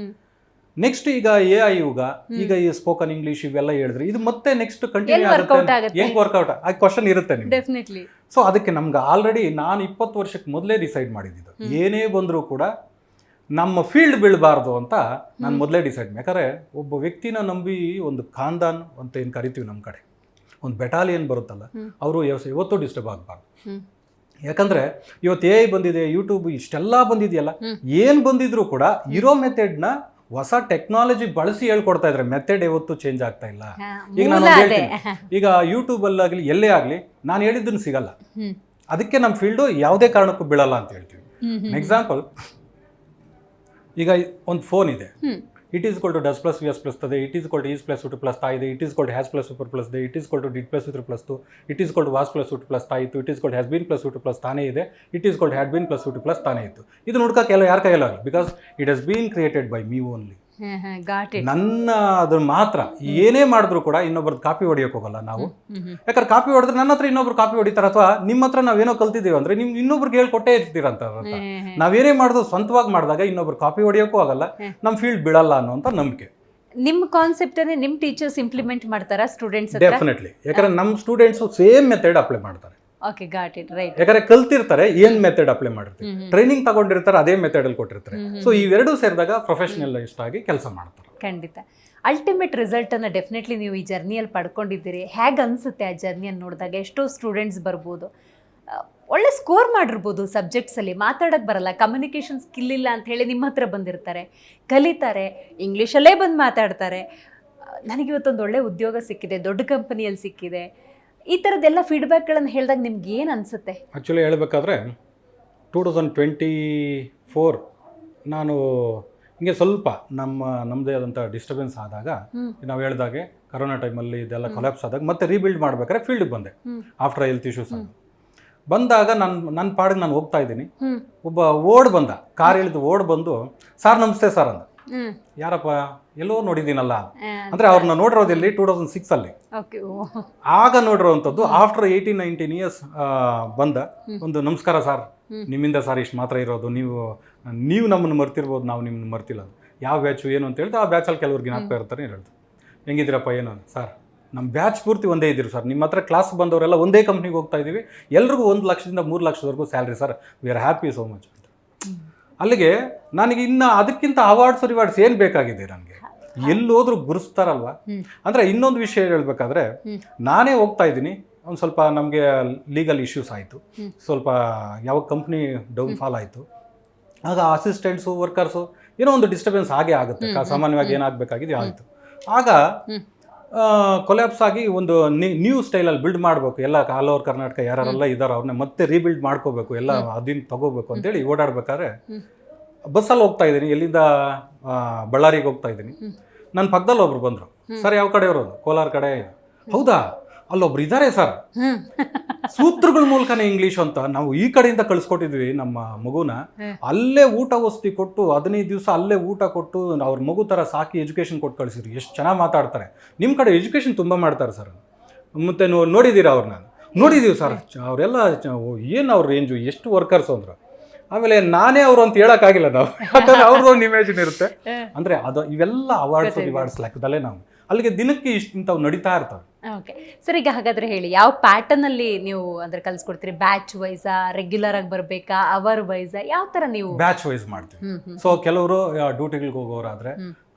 ನೆಕ್ಸ್ಟ್ ಈಗ AI ಯುಗ, ಈಗ ಈ ಸ್ಪೋಕನ್ ಇಂಗ್ಲಿಷ್ ಇವೆಲ್ಲ ಹೇಳಿದ್ರೆ ಇದು ಮತ್ತೆ ನೆಕ್ಸ್ಟ್ ಕಂಟಿನ್ಯೂ ಆಗುತ್ತೆ, ಹೆಂಗ್ ವರ್ಕೌಟ್ ಆ ಕ್ವಶನ್ ಇರುತ್ತೆ ನಿಮ್ಗೆ. ಸೊ ಅದಕ್ಕೆ ನಮ್ಗೆ ಆಲ್ರೆಡಿ ನಾನು 20 ವರ್ಷಕ್ಕೆ ಮೊದಲೇ ಡಿಸೈಡ್ ಮಾಡಿದ್ದು, ಏನೇ ಬಂದರೂ ಕೂಡ ನಮ್ಮ ಫೀಲ್ಡ್ ಬೀಳಬಾರ್ದು ಅಂತ ನಾನು ಮೊದಲೇ ಡಿಸೈಡ್. ಯಾಕಂದರೆ ಒಬ್ಬ ವ್ಯಕ್ತಿನ ನಂಬಿ ಒಂದು ಖಾನ್ದಾನ್ ಅಂತ ಏನು ಕರಿತೀವಿ ನಮ್ಮ ಕಡೆ, ಒಂದು ಬೆಟಾಲಿಯನ್ ಬರುತ್ತಲ್ಲ, ಅವರು ಯಾವತ್ತೂ ಡಿಸ್ಟರ್ಬ್ ಆಗಬಾರ್ದು. ಯಾಕಂದರೆ ಇವತ್ತು AI ಬಂದಿದೆ, ಯೂಟ್ಯೂಬ್ ಇಷ್ಟೆಲ್ಲ ಬಂದಿದೆಯಲ್ಲ, ಏನು ಬಂದಿದ್ರು ಕೂಡ ಇರೋ ಮೆಥಡ್ನ ಹೊಸ ಟೆಕ್ನಾಲಜಿ ಬಳಸಿ ಹೇಳ್ಕೊಡ್ತಾ ಇದ್ರೆ. ಮೆಥಡ್ ಯಾವತ್ತೂ ಚೇಂಜ್ ಆಗ್ತಾ ಇಲ್ಲ. ಈಗ ನಾನು ಹೇಳ್ತೀನಿ, ಈಗ ಯೂಟ್ಯೂಬಲ್ಲಾಗಲಿ ಎಲ್ಲೇ ಆಗಲಿ ನಾನು ಹೇಳಿದ್ದನ್ನು ಸಿಗಲ್ಲ. ಅದಕ್ಕೆ ನಮ್ಮ ಫೀಲ್ಡು ಯಾವುದೇ ಕಾರಣಕ್ಕೂ ಬೀಳಲ್ಲ ಅಂತ ಹೇಳ್ತೀವಿ. ಎಕ್ಸಾಂಪಲ್, ಈಗ ಒಂದು ಫೋನ್ ಇದೆ, it is to does plus V S plus ತದೆ, it is to is plus to plus ತಾ ಇದೆ, it is has plus super plus ದೆ, it is to did plus to plus to, it is was plus to plus ತಾ ಇತ್ತು, it is has been plus to plus ತಾನೇ ಇದೆ, it is had been plus to plus ತಾನೇ ಇತ್ತು. ಇದು ನೋಡ್ಕೋಕೆ ಯಾರ ಕೈಯಲ್ಲ, because it has been created by me only. ನನ್ನ ಅದ್ರ ಮಾತ್ರ. ಏನೇ ಮಾಡಿದ್ರು ಕೂಡ ಇನ್ನೊಬ್ರದ್ದು ಕಾಪಿ ಹೊಡಿಯೋಕೆ ಹೋಗಲ್ಲ ನಾವು. ಯಾಕಂದ್ರೆ ಕಾಪಿ ಹೊಡೆದ್ರೆ ನನ್ನ ಹತ್ರ ಇನ್ನೊಬ್ರು ಕಾಪಿ ಹೊಡಿತಾರೆ, ಅಥವಾ ನಿಮ್ಮ ಹತ್ರ ನಾವೇನೋ ಕಲ್ತಿದ್ದೀವಿ ಅಂದ್ರೆ ನಿಮ್ಗೆ ಇನ್ನೊಬ್ರಿಗೆ ಹೇಳ್ಕೊಟ್ಟೇ ಇರ್ತೀರಂತ. ನಾವೇನೇ ಮಾಡಿದ್ರು ಸ್ವಂತವಾಗಿ ಮಾಡಿದಾಗ ಇನ್ನೊಬ್ರು ಕಾಪಿ ಹೊಡಿಯೋಕ್ಕೂ ಆಗಲ್ಲ, ನಮ್ಮ ಫೀಲ್ಡ್ ಬೀಳಲ್ಲ ಅನ್ನೋಂಥ ನಂಬಿಕೆ. ನಿಮ್ಮ ಕಾನ್ಸೆಪ್ಟ್ ಅನ್ನು ನಿಮ್ಮ ಟೀಚರ್ಸ್ ಇಂಪ್ಲಿಮೆಂಟ್ ಮಾಡ್ತಾರಾ ಸ್ಟೂಡೆಂಟ್ಸ್? ಡೆಫಿನೆಟ್ಲಿ. ಯಾಕಂದ್ರೆ ನಮ್ಮ ಸ್ಟೂಡೆಂಟ್ಸು ಸೇಮ್ ಮೆಥಡ್ ಅಪ್ಲೈ ಮಾಡ್ತಾರೆ. Okay, got it, right. ಯಾಕಂದ್ರೆ ಕಲ್ತಿರ್ತಾರೆ, ಏನ್ ಮೆಥಡ್ ಅಪ್ಲೈ ಮಾಡಿರ್ತಾರೆ, ಟ್ರೈನಿಂಗ್ ತಗೊಂಡಿರ್ತಾರೆ, ಅದೇ ಮೆಥಡ್ ಅಲ್ಲಿ ಕೊಟ್ಟಿರ್ತಾರೆ. ಸೊ ಇವೆರಡೂ ಸೇರಿದಾಗ ಪ್ರೊಫೆಷನಲಿಸ್ಟ್ ಆಗಿ ಕೆಲಸ ಮಾಡ್ತಾರೆ. ಖಂಡಿತ. ಅಲ್ಟಿಮೇಟ್ ರಿಸಲ್ಟ್ ಅನ್ನ ಡೆಫಿನೆಟ್ಲಿ ನೀವು ಈ ಜರ್ನಿಯಲ್ಲಿ ಪಡ್ಕೊಂಡಿದ್ದೀರಿ. ಹೇಗೆ ಅನ್ಸುತ್ತೆ ಆ ಜರ್ನಿಯನ್ನು ನೋಡಿದಾಗ? ಎಷ್ಟೋ ಸ್ಟೂಡೆಂಟ್ಸ್ ಬರ್ಬೋದು, ಒಳ್ಳೆ ಸ್ಕೋರ್ ಮಾಡಿರ್ಬೋದು ಸಬ್ಜೆಕ್ಟ್ಸಲ್ಲಿ, ಮಾತಾಡೋಕ್ಕೆ ಬರಲ್ಲ, ಕಮ್ಯುನಿಕೇಷನ್ ಸ್ಕಿಲ್ ಇಲ್ಲ ಅಂತ ಹೇಳಿ ನಿಮ್ಮ ಹತ್ರ ಬಂದಿರ್ತಾರೆ, ಕಲಿತಾರೆ, ಇಂಗ್ಲೀಷಲ್ಲೇ ಬಂದು ಮಾತಾಡ್ತಾರೆ. ನನಗಿವತ್ತೊಂದು ಒಳ್ಳೆ ಉದ್ಯೋಗ ಸಿಕ್ಕಿದೆ, ದೊಡ್ಡ ಕಂಪನಿಯಲ್ಲಿ ಸಿಕ್ಕಿದೆ, ಈ ಥರದ್ದೆಲ್ಲ ಫೀಡ್ಬ್ಯಾಕ್ಗಳನ್ನು ಹೇಳಿದಾಗ ನಿಮ್ಗೆ ಏನು ಅನಿಸುತ್ತೆ? ಆ್ಯಕ್ಚುಲಿ ಹೇಳಬೇಕಾದ್ರೆ 2024 ನಾನು ಹಿಂಗೆ ಸ್ವಲ್ಪ ನಮ್ಮದೇ ಆದಂಥ ಡಿಸ್ಟರ್ಬೆನ್ಸ್ ಆದಾಗ, ನಾವು ಹೇಳಿದಾಗೆ ಕರೋನಾ ಟೈಮಲ್ಲಿ ಇದೆಲ್ಲ ಕೊಲ್ಯಾಪ್ಸ್ ಆದಾಗ ಮತ್ತೆ ರೀಬಿಲ್ಡ್ ಮಾಡ್ಬೇಕಾದ್ರೆ ಫೀಲ್ಡ್ಗೆ ಬಂದೆ. ಆಫ್ಟರ್ ಹೆಲ್ತ್ ಇಶ್ಯೂಸ್ ಬಂದಾಗ ನನ್ನ ಪಾಡಿಗೆ ನಾನು ಹೋಗ್ತಾ ಇದ್ದೀನಿ, ಒಬ್ಬ ಓಡ್ ಬಂದ, ಕಾರ್ ಇಳಿದು ಓಡ್ ಬಂದು, ಸಾರ್ ನಮಸ್ತೆ ಸರ್ ಅಂದ. ಯಾರಪ್ಪ, ಎಲ್ಲೋ ನೋಡಿದ್ದೀನಲ್ಲ ಅಂದ್ರೆ ಅವ್ರನ್ನ ನೋಡಿರೋದಿಲ್ಲಿ 2006 ಅಲ್ಲಿ. ಆಗ ನೋಡಿರೋವಂಥದ್ದು ಆಫ್ಟರ್ 18-19 ಇಯರ್ಸ್ ಬಂದ ಒಂದು, ನಮಸ್ಕಾರ ಸರ್, ನಿಮ್ಮಿಂದ ಸರ್ ಇಷ್ಟು ಮಾತ್ರ ಇರೋದು, ನೀವು ನಮ್ಮನ್ನು ಮರ್ತಿರ್ಬೋದು, ನಾವು ನಿಮ್ಮನ್ನು ಮರ್ತಿಲ್ಲ. ಯಾವ ಬ್ಯಾಚು ಏನು ಅಂತ ಹೇಳಿದ್ರೆ ಆ ಬ್ಯಾಚಲ್ಲಿ ಕೆಲವ್ರಿಗೆ ಜ್ಞಾಪಕ ಇರ್ತಾರೆ. ಹೇಳ್ತಾರೆ, ಹೆಂಗಿದ್ದೀರಪ್ಪ ಏನು ಸರ್, ನಮ್ಮ ಬ್ಯಾಚ್ ಪೂರ್ತಿ ಒಂದೇ ಇದ್ದೀರಿ ಸರ್, ನಿಮ್ಮ ಹತ್ರ ಕ್ಲಾಸ್ ಬಂದವರೆಲ್ಲ ಒಂದೇ ಕಂಪ್ನಿಗೆ ಹೋಗ್ತಾ ಇದ್ದೀವಿ, ಎಲ್ರಿಗೂ 1 ಲಕ್ಷದಿಂದ 3 ಲಕ್ಷದವರೆಗೂ salary sir, we are happy so much ಅಂತ. ಅಲ್ಲಿಗೆ ನನಗೆ ಇನ್ನು ಅದಕ್ಕಿಂತ ರಿವಾರ್ಡ್ಸ್ ಏನು ಬೇಕಾಗಿದೆ ನನಗೆ, ಎಲ್ಲೋದ್ರೂ ಗುರುಸ್ತಾರಲ್ವ. ಅಂದರೆ ಇನ್ನೊಂದು ವಿಷಯ ಹೇಳ್ಬೇಕಾದ್ರೆ, ನಾನೇ ಹೋಗ್ತಾ ಇದ್ದೀನಿ, ಒಂದು ಸ್ವಲ್ಪ ನಮಗೆ ಲೀಗಲ್ ಇಶ್ಯೂಸ್ ಆಯಿತು, ಸ್ವಲ್ಪ ಯಾವ ಕಂಪ್ನಿ ಡೌನ್ಫಾಲ್ ಆಯಿತು, ಆಗ ಅಸಿಸ್ಟೆಂಟ್ಸು ವರ್ಕರ್ಸು ಏನೋ ಒಂದು ಡಿಸ್ಟರ್ಬೆನ್ಸ್ ಆಗೇ ಆಗುತ್ತೆ, ಸಾಮಾನ್ಯವಾಗಿ ಏನಾಗಬೇಕಾಗಿದೆ ಆಯಿತು. ಆಗ ಕೊಲ್ಯಾಪ್ಸ್ ಆಗಿ ಒಂದು ನ್ಯೂ ಸ್ಟೈಲಲ್ಲಿ ಬಿಲ್ಡ್ ಮಾಡಬೇಕು, ಎಲ್ಲ ಆಲ್ ಓವರ್ ಕರ್ನಾಟಕ ಯಾರೆಲ್ಲ ಇದ್ದಾರೋ ಅವ್ರನ್ನ ಮತ್ತೆ ರೀಬಿಲ್ಡ್ ಮಾಡ್ಕೋಬೇಕು, ಎಲ್ಲ ಅದನ್ನ ತಗೋಬೇಕು ಅಂತೇಳಿ ಓಡಾಡ್ಬೇಕಾದ್ರೆ ಬಸ್ಸಲ್ಲಿ ಹೋಗ್ತಾ ಇದ್ದೀನಿ, ಎಲ್ಲಿಂದ ಬಳ್ಳಾರಿಗೆ ಹೋಗ್ತಾ ಇದ್ದೀನಿ. ನನ್ನ ಪಕ್ಕದಲ್ಲಿ ಒಬ್ರು ಬಂದರು, ಸರ್ ಯಾವ ಕಡೆಯವರು? ಕೋಲಾರ ಕಡೆ. ಹೌದಾ, ಅಲ್ಲೊಬ್ರು ಇದ್ದಾರೆ ಸರ್, ಸೂತ್ರಗಳ ಮೂಲಕನೇ ಇಂಗ್ಲೀಷ್ ಅಂತ. ನಾವು ಈ ಕಡೆಯಿಂದ ಕಳಿಸ್ಕೊಟ್ಟಿದ್ವಿ ನಮ್ಮ ಮಗುನ, ಅಲ್ಲೇ ಊಟ ವಸತಿ ಕೊಟ್ಟು 15 ದಿವಸ ಅಲ್ಲೇ ಊಟ ಕೊಟ್ಟು ಅವ್ರ ಮಗು ಥರ ಸಾಕಿ ಎಜುಕೇಷನ್ ಕೊಟ್ಟು ಕಳಿಸಿದ್ರಿ. ಎಷ್ಟು ಚೆನ್ನಾಗಿ ಮಾತಾಡ್ತಾರೆ, ನಿಮ್ಮ ಕಡೆ ಎಜುಕೇಷನ್ ತುಂಬ ಮಾಡ್ತಾರೆ ಸರ್. ಮತ್ತು ನೋಡಿದ್ದೀರಾ ಅವ್ರನ್ನ? ನೋಡಿದ್ದೀವಿ ಸರ್, ಅವರೆಲ್ಲ ಏನು ಅವ್ರ ರೇಂಜು, ಎಷ್ಟು ವರ್ಕರ್ಸು ಅಂದರು. ಆಮೇಲೆ ನಾನೇ ಅವರು ಅಂತ ಹೇಳೋಕ್ಕಾಗಿಲ್ಲ ನಾವು, ಯಾಕಂದರೆ ಅವ್ರದ್ದೊಂದು ಇಮೇಜಿನ್ ಇರುತ್ತೆ. ಅಂದರೆ ಅದು ಇವೆಲ್ಲ ರಿವಾರ್ಡ್ಸ್ ಲೆಕ್ಕದಲ್ಲೇ ನಾವು ಅಲ್ಲಿಗೆ ದಿನಕ್ಕೆ ಇಂಥವು ನಡೀತಾ ಇರ್ತವೆ. ಓಕೆ ಸರ್, ಈಗ ಹಾಗಾದ್ರೆ ಹೇಳಿ, ಯಾವ ಪ್ಯಾಟರ್ನ್ ಅಲ್ಲಿ ನೀವು ಅಂದ್ರೆ ಕಲ್ಸ್ಕೊಡ್ತೀರಿ? ಬ್ಯಾಚ್ ವೈಸಾ, ರೆಗ್ಯುಲರ್ ಆಗಿ ಬರ್ಬೇಕಾ, ಅವರ್ ವೈಸಾ, ಯಾವ ತರ ನೀವು? ಬ್ಯಾಚ್ ವೈಸ್ ಮಾಡ್ತೀವಿ. ಸೊ ಕೆಲವರು ಡ್ಯೂಟಿಗಳಿಗೆ ಹೋಗೋರಾದ್ರೆ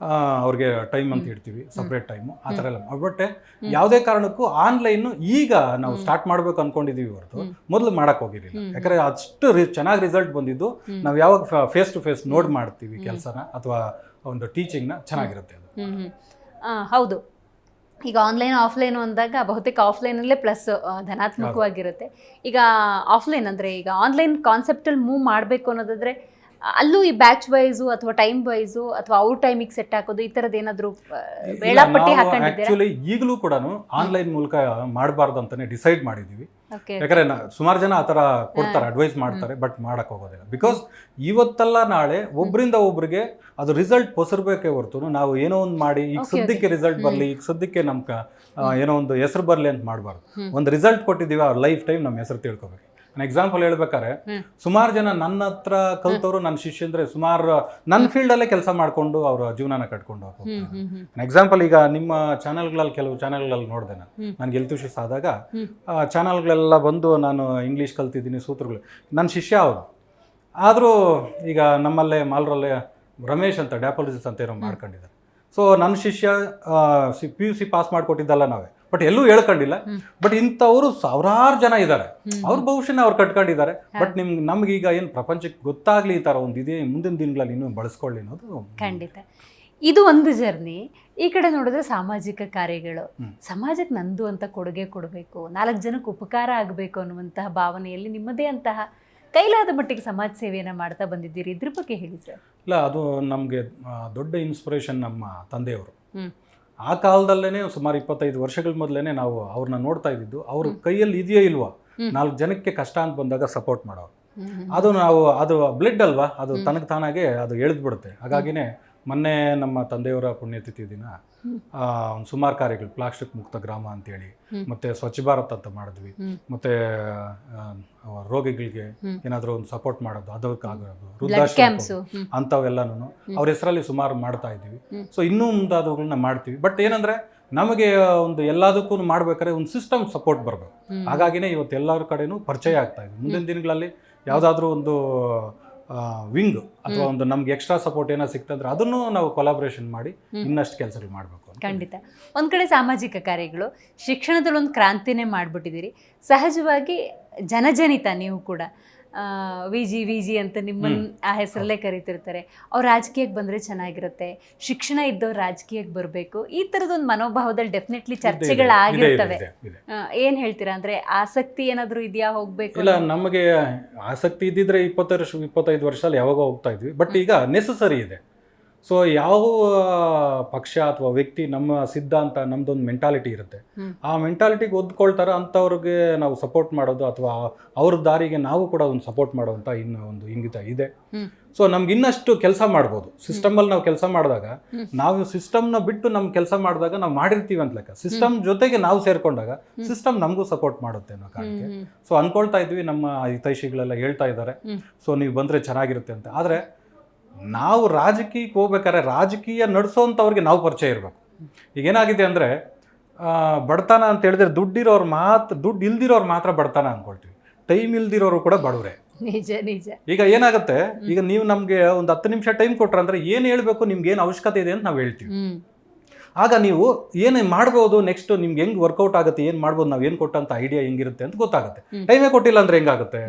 ಅವ್ರಿಗೆ ಟೈಮ್ ಅಂತ ಇಡ್ತೀವಿ, ಸಪ್ರೇಟ್ ಟೈಮು, ಆ ಥರ ಎಲ್ಲ. ಬಟ್ ಯಾವುದೇ ಕಾರಣಕ್ಕೂ ಆನ್ಲೈನ್ ಈಗ ನಾವು ಸ್ಟಾರ್ಟ್ ಮಾಡ್ಬೇಕು ಅನ್ಕೊಂಡಿದೀವಿ ಹೊರತು ಮೊದಲು ಮಾಡಕ್ ಹೋಗಿರಲಿಲ್ಲ. ಯಾಕಂದ್ರೆ ಅಷ್ಟು ಚೆನ್ನಾಗಿ ರಿಸಲ್ಟ್ ಬಂದಿದ್ದು ನಾವು ಯಾವಾಗ ಫೇಸ್ ಟು ಫೇಸ್ ನೋಡ್ ಮಾಡ್ತೀವಿ ಕೆಲಸನ ಅಥವಾ ಒಂದು ಟೀಚಿಂಗ್ನ, ಚೆನ್ನಾಗಿರುತ್ತೆ ಅದು. ಹೌದು, ಈಗ ಆನ್ಲೈನ್ ಆಫ್ಲೈನ್ ಅಂದಾಗ ಬಹುತೇಕ ಆಫ್ಲೈನಲ್ಲೇ ಪ್ಲಸ್ ಧನಾತ್ಮಕವಾಗಿರುತ್ತೆ. ಈಗ ಆಫ್ಲೈನ್ ಅಂದರೆ ಈಗ ಆನ್ಲೈನ್ ಕಾನ್ಸೆಪ್ಟಲ್ಲಿ ಮೂವ್ ಮಾಡಬೇಕು ಅನ್ನೋದಾದರೆ ಅಲ್ಲೂ ಈ ಬ್ಯಾಚ್ ವೈಸು ಅಥವಾ ಟೈಮ್ ವೈಸು ಅಥವಾ ಅವ್ರ ಟೈಮಿಗೆ ಸೆಟ್ ಹಾಕೋದು, ಈ ಥರದ್ದು ಏನಾದರೂ ವೇಳಾಪಟ್ಟಿ ಹಾಕೊಂಡಿದ್ದೀರಾ? ಆಕ್ಚುಲಿ ಈಗಲೂ ಕೂಡ ಆನ್ಲೈನ್ ಮೂಲಕ ಮಾಡಬಾರ್ದು ಅಂತಾನೆ ಡಿಸೈಡ್ ಮಾಡಿದ್ದೀವಿ. ಯಾಕಂದ್ರೆ ಸುಮಾರು ಜನ ಆ ಥರ ಕೊಡ್ತಾರೆ, ಅಡ್ವೈಸ್ ಮಾಡ್ತಾರೆ, ಬಟ್ ಮಾಡಕ್ ಹೋಗೋದಿಲ್ಲ. ಬಿಕಾಸ್ ಇವತ್ತಲ್ಲ ನಾಳೆ ಒಬ್ಬರಿಂದ ಒಬ್ರಿಗೆ ಅದು ರಿಸಲ್ಟ್ ಹೊಸರ್ಬೇಕೇ ಹೊರತು ನಾವು ಏನೋ ಒಂದು ಮಾಡಿ ಈಗ ಸದ್ಯಕ್ಕೆ ರಿಸಲ್ಟ್ ಬರಲಿ, ಈಗ ಸದ್ಯಕ್ಕೆ ನಮ್ಗೆ ಏನೋ ಒಂದು ಹೆಸರು ಬರಲಿ ಅಂತ ಮಾಡಬಾರ್ದು. ಒಂದು ರಿಸಲ್ಟ್ ಕೊಟ್ಟಿದ್ದೀವಿ, ಅವ್ರ ಲೈಫ್ ಟೈಮ್ ನಮ್ಮ ಹೆಸರು ತಿಳ್ಕೊಬೇಕು. ನಾನು ಎಕ್ಸಾಂಪಲ್ ಹೇಳ್ಬೇಕಾದ್ರೆ, ಸುಮಾರು ಜನ ನನ್ನ ಹತ್ರ ಕಲ್ತವರು, ನನ್ನ ಶಿಷ್ಯಂದ್ರೆ ಸುಮಾರು ನನ್ನ ಫೀಲ್ಡಲ್ಲೇ ಕೆಲಸ ಮಾಡ್ಕೊಂಡು ಅವರ ಜೀವನನ ಕಟ್ಕೊಂಡು ಹೋಗ್ತಾರೆ. ಎಕ್ಸಾಂಪಲ್ ಈಗ ನಿಮ್ಮ ಚಾನಲ್ಗಳಲ್ಲಿ, ಕೆಲವು ಚಾನಲ್ಗಳಲ್ಲಿ ನೋಡಿದೆ ನಾನು, ನನಗೆ ಎಲ್ತುಶಿಸ್ ಆದಾಗ ಚಾನಲ್ಗಳೆಲ್ಲ ಬಂದು ನಾನು ಇಂಗ್ಲೀಷ್ ಕಲ್ತಿದ್ದೀನಿ, ಸೂತ್ರಗಳು. ನನ್ನ ಶಿಷ್ಯ ಅವರು ಆದರೂ ಈಗ ನಮ್ಮಲ್ಲೇ ಮಾಲ್ರಲ್ಲೇ ರಮೇಶ್ ಅಂತ ಡ್ಯಾಪೋಲಿಸಿಸ್ ಅಂತ ಏನೋ ಮಾಡ್ಕೊಂಡಿದ್ದಾರೆ. ಸೊ ನನ್ನ ಶಿಷ್ಯ PUC ಪಾಸ್ ಮಾಡಿಕೊಟ್ಟಿದ್ದಲ್ಲ ನಾವೇ, ಬಟ್ ಎಲ್ಲೂ ಹೇಳ್ಕೊಂಡಿಲ್ಲ. ಬಟ್ ಇಂಥವರು ಸಾವಿರಾರು ಜನ ಇದ್ದಾರೆ, ಅವ್ರ ಭವಿಷ್ಯನ ಅವ್ರು ಕಟ್ಕೊಂಡಿದ್ದಾರೆ. ಬಟ್ ನಮ್ಗೀಗ ಏನು ಪ್ರಪಂಚಕ್ಕೆ ಗೊತ್ತಾಗ್ಲಿ ಈ ಥರ ಒಂದು ಇದೆ, ಮುಂದಿನ ದಿನಗಳಲ್ಲಿ ಇನ್ನೂ ಬಳಸ್ಕೊಳ್ಳಿ ಅನ್ನೋದು ಖಂಡಿತ. ಇದು ಒಂದು ಜರ್ನಿ. ಈ ಕಡೆ ನೋಡಿದ್ರೆ ಸಾಮಾಜಿಕ ಕಾರ್ಯಗಳು, ಸಮಾಜಕ್ಕೆ ನಂದು ಅಂತ ಕೊಡುಗೆ ಕೊಡಬೇಕು, 4 ಜನಕ್ಕೆ ಉಪಕಾರ ಆಗಬೇಕು ಅನ್ನುವಂತಹ ಭಾವನೆಯಲ್ಲಿ ನಿಮ್ಮದೇ ಅಂತಹ ಕೈಲಾದ ಮಟ್ಟಿಗೆ ಸಮಾಜ ಸೇವೆಯನ್ನು ಮಾಡ್ತಾ ಬಂದಿದ್ದೀರಿ. ಇದ್ರ ಬಗ್ಗೆ ಹೇಳಿ ಸರ್. ಇಲ್ಲ, ಅದು ನಮಗೆ ದೊಡ್ಡ ಇನ್ಸ್ಪಿರೇಷನ್ ನಮ್ಮ ತಂದೆಯವರು. ಆ ಕಾಲದಲ್ಲೇ ಸುಮಾರು 25 ವರ್ಷಗಳ ಮೊದಲೇ ನಾವು ಅವ್ರನ್ನ ನೋಡ್ತಾ ಇದ್ದಿದ್ದು. ಅವ್ರ ಕೈಯಲ್ಲಿ ಇದೆಯೋ ಇಲ್ವಾ, 4 ಜನಕ್ಕೆ ಕಷ್ಟ ಅಂತ ಬಂದಾಗ ಸಪೋರ್ಟ್ ಮಾಡೋರು. ಅದು ಬ್ಲಡ್ ಅಲ್ವಾ, ಅದು ತನಗೆ ತಾನಾಗೆ ಅದು ಎಳೆದ್ಬಿಡುತ್ತೆ. ಹಾಗಾಗಿನೇ ಮೊನ್ನೆ ನಮ್ಮ ತಂದೆಯವರ ಪುಣ್ಯತಿಥಿ ದಿನ ಒಂದು ಸುಮಾರು ಕಾರ್ಯಗಳು, ಪ್ಲಾಸ್ಟಿಕ್ ಮುಕ್ತ ಗ್ರಾಮ ಅಂತೇಳಿ, ಮತ್ತೆ ಸ್ವಚ್ಛ ಭಾರತ್ ಅಂತ ಮಾಡಿದ್ವಿ, ಮತ್ತೆ ರೋಗಿಗಳಿಗೆ ಏನಾದರೂ ಒಂದು ಸಪೋರ್ಟ್ ಮಾಡೋದು, ಅದಕ್ಕಾಗೋದು ವೃದ್ಧಾಶ್ರಮ ಅಂಥವೆಲ್ಲನೂ ಅವ್ರ ಹೆಸರಲ್ಲಿ ಸುಮಾರು ಮಾಡ್ತಾ ಇದ್ದೀವಿ. ಸೊ ಇನ್ನೂ ಮುಂದಾದವುಗಳನ್ನ ಮಾಡ್ತೀವಿ. ಬಟ್ ಏನಂದ್ರೆ ನಮಗೆ ಒಂದು ಎಲ್ಲದಕ್ಕೂ ಮಾಡ್ಬೇಕಾದ್ರೆ ಒಂದು ಸಿಸ್ಟಮ್ ಸಪೋರ್ಟ್ ಬರಬೇಕು. ಹಾಗಾಗಿನೇ ಇವತ್ತು ಎಲ್ಲರ ಕಡೆನೂ ಪರಿಚಯ ಆಗ್ತಾ ಇದೆ. ಮುಂದಿನ ದಿನಗಳಲ್ಲಿ ಯಾವುದಾದ್ರೂ ಒಂದು ವಿಂಗ್ ಅಥವಾ ಒಂದು ನಮ್ಗೆ ಎಕ್ಸ್ಟ್ರಾ ಸಪೋರ್ಟ್ ಏನೋ ಸಿಕ್ತಂದ್ರೆ ಅದನ್ನು ನಾವು ಕೊಲಾಬ್ರೇಷನ್ ಮಾಡಿ ಇನ್ನಷ್ಟು ಕೆಲಸಗಳು ಮಾಡಬೇಕು. ಖಂಡಿತ. ಒಂದು ಕಡೆ ಸಾಮಾಜಿಕ ಕಾರ್ಯಗಳು, ಶಿಕ್ಷಣದಲ್ಲಿ ಒಂದು ಕ್ರಾಂತಿನೇ ಮಾಡಿಬಿಟ್ಟಿದ್ದೀರಿ. ಸಹಜವಾಗಿ ಜನಜನಿತ ನೀವು ಕೂಡ ವಿ ಜಿ ಅಂತ ನಿಮ್ಮನ್ನ ಆ ಹೆಸರಲ್ಲೇ ಕರೀತಿರ್ತಾರೆ. ಅವ್ರು ರಾಜಕೀಯಕ್ಕೆ ಬಂದರೆ ಚೆನ್ನಾಗಿರುತ್ತೆ, ಶಿಕ್ಷಣ ಇದ್ದವ್ರು ರಾಜಕೀಯಕ್ಕೆ ಬರಬೇಕು, ಈ ಥರದೊಂದು ಮನೋಭಾವದಲ್ಲಿ ಡೆಫಿನೆಟ್ಲಿ ಚರ್ಚೆಗಳಾಗಿರ್ತವೆ. ಏನು ಹೇಳ್ತೀರಾ? ಅಂದರೆ ಆಸಕ್ತಿ ಏನಾದರೂ ಇದೆಯಾ ಹೋಗಬೇಕು? ಇಲ್ಲ, ನಮಗೆ ಆಸಕ್ತಿ ಇದ್ದಿದ್ರೆ 25 ವರ್ಷದಲ್ಲಿ ಯಾವಾಗ ಹೋಗ್ತಾ ಇದ್ವಿ. ಬಟ್ ಈಗ ನೆಸಸರಿ ಇದೆ. ಸೊ ಯಾವ ಪಕ್ಷ ಅಥವಾ ವ್ಯಕ್ತಿ ನಮ್ಮ ಸಿದ್ಧಾಂತ, ನಮ್ದೊಂದು ಮೆಂಟಾಲಿಟಿ ಇರುತ್ತೆ, ಆ ಮೆಂಟಾಲಿಟಿಗೆ ಒದ್ಕೊಳ್ತಾರ ಅಂಥವ್ರಿಗೆ ನಾವು ಸಪೋರ್ಟ್ ಮಾಡೋದು ಅಥವಾ ಅವ್ರ ದಾರಿಗೆ ನಾವು ಕೂಡ ಒಂದು ಸಪೋರ್ಟ್ ಮಾಡೋವಂಥ ಇನ್ನೂ ಒಂದು ಇಂಗಿತ ಇದೆ. ಸೊ ನಮ್ಗೆ ಇನ್ನಷ್ಟು ಕೆಲಸ ಮಾಡ್ಬೋದು. ಸಿಸ್ಟಮಲ್ಲಿ ನಾವು ಕೆಲಸ ಮಾಡಿದಾಗ, ನಾವು ಸಿಸ್ಟಮ್ನ ಬಿಟ್ಟು ನಮ್ಮ ಕೆಲಸ ಮಾಡಿದಾಗ ನಾವು ಮಾಡಿರ್ತೀವಿ ಅಂತ ಲೆಕ್ಕ. ಸಿಸ್ಟಮ್ ಜೊತೆಗೆ ನಾವು ಸೇರ್ಕೊಂಡಾಗ ಸಿಸ್ಟಮ್ ನಮಗೂ ಸಪೋರ್ಟ್ ಮಾಡುತ್ತೆ ಅನ್ನೋ ಕಾರಣಕ್ಕೆ ಸೊ ಅನ್ಕೊಳ್ತಾ ಇದ್ವಿ. ನಮ್ಮ ಹಿತೈಷಿಗಳೆಲ್ಲ ಹೇಳ್ತಾ ಇದ್ದಾರೆ, ಸೊ ನೀವು ಬಂದರೆ ಚೆನ್ನಾಗಿರುತ್ತೆ ಅಂತ. ಆದರೆ ನಾವು ರಾಜಕೀಯಕ್ಕೆ ಹೋಗ್ಬೇಕಾದ್ರೆ ರಾಜಕೀಯ ನಡೆಸೋಂಥವ್ರಿಗೆ ನಾವು ಪರಿಚಯ ಇರಬೇಕು. ಈಗೇನಾಗಿದೆ ಅಂದರೆ ಬಡತನ ಅಂತ ಹೇಳಿದ್ರೆ ದುಡ್ಡು ಇಲ್ದಿರೋರು ಮಾತ್ರ ಬಡತನ ಅಂದ್ಕೊಳ್ತೀವಿ. ಟೈಮ್ ಇಲ್ದಿರೋರು ಕೂಡ ಬಡವ್ರೆ. ನಿಜ ನಿಜ. ಈಗ ಏನಾಗುತ್ತೆ, ಈಗ ನೀವು ನಮಗೆ ಒಂದು 10 ನಿಮಿಷ ಟೈಮ್ ಕೊಟ್ರೆ ಅಂದ್ರೆ ಏನು ಹೇಳಬೇಕು, ನಿಮ್ಗೆ ಏನು ಅವಶ್ಯಕತೆ ಇದೆ ಅಂತ ನಾವು ಹೇಳ್ತೀವಿ. ಆಗ ನೀವು ಏನು ಮಾಡ್ಬೋದು, ನೆಕ್ಸ್ಟ್ ನಿಮ್ಗೆ ಹೆಂಗ್ ವರ್ಕೌಟ್ ಆಗುತ್ತೆ, ಏನು ಮಾಡ್ಬೋದು, ನಾವು ಏನು ಕೊಟ್ಟಂತ ಐಡಿಯಾ ಹೆಂಗಿರುತ್ತೆ ಅಂತ ಗೊತ್ತಾಗುತ್ತೆ. ಟೈಮೇ ಕೊಟ್ಟಿಲ್ಲ ಅಂದ್ರೆ ಹೆಂಗಾಗುತ್ತೆ?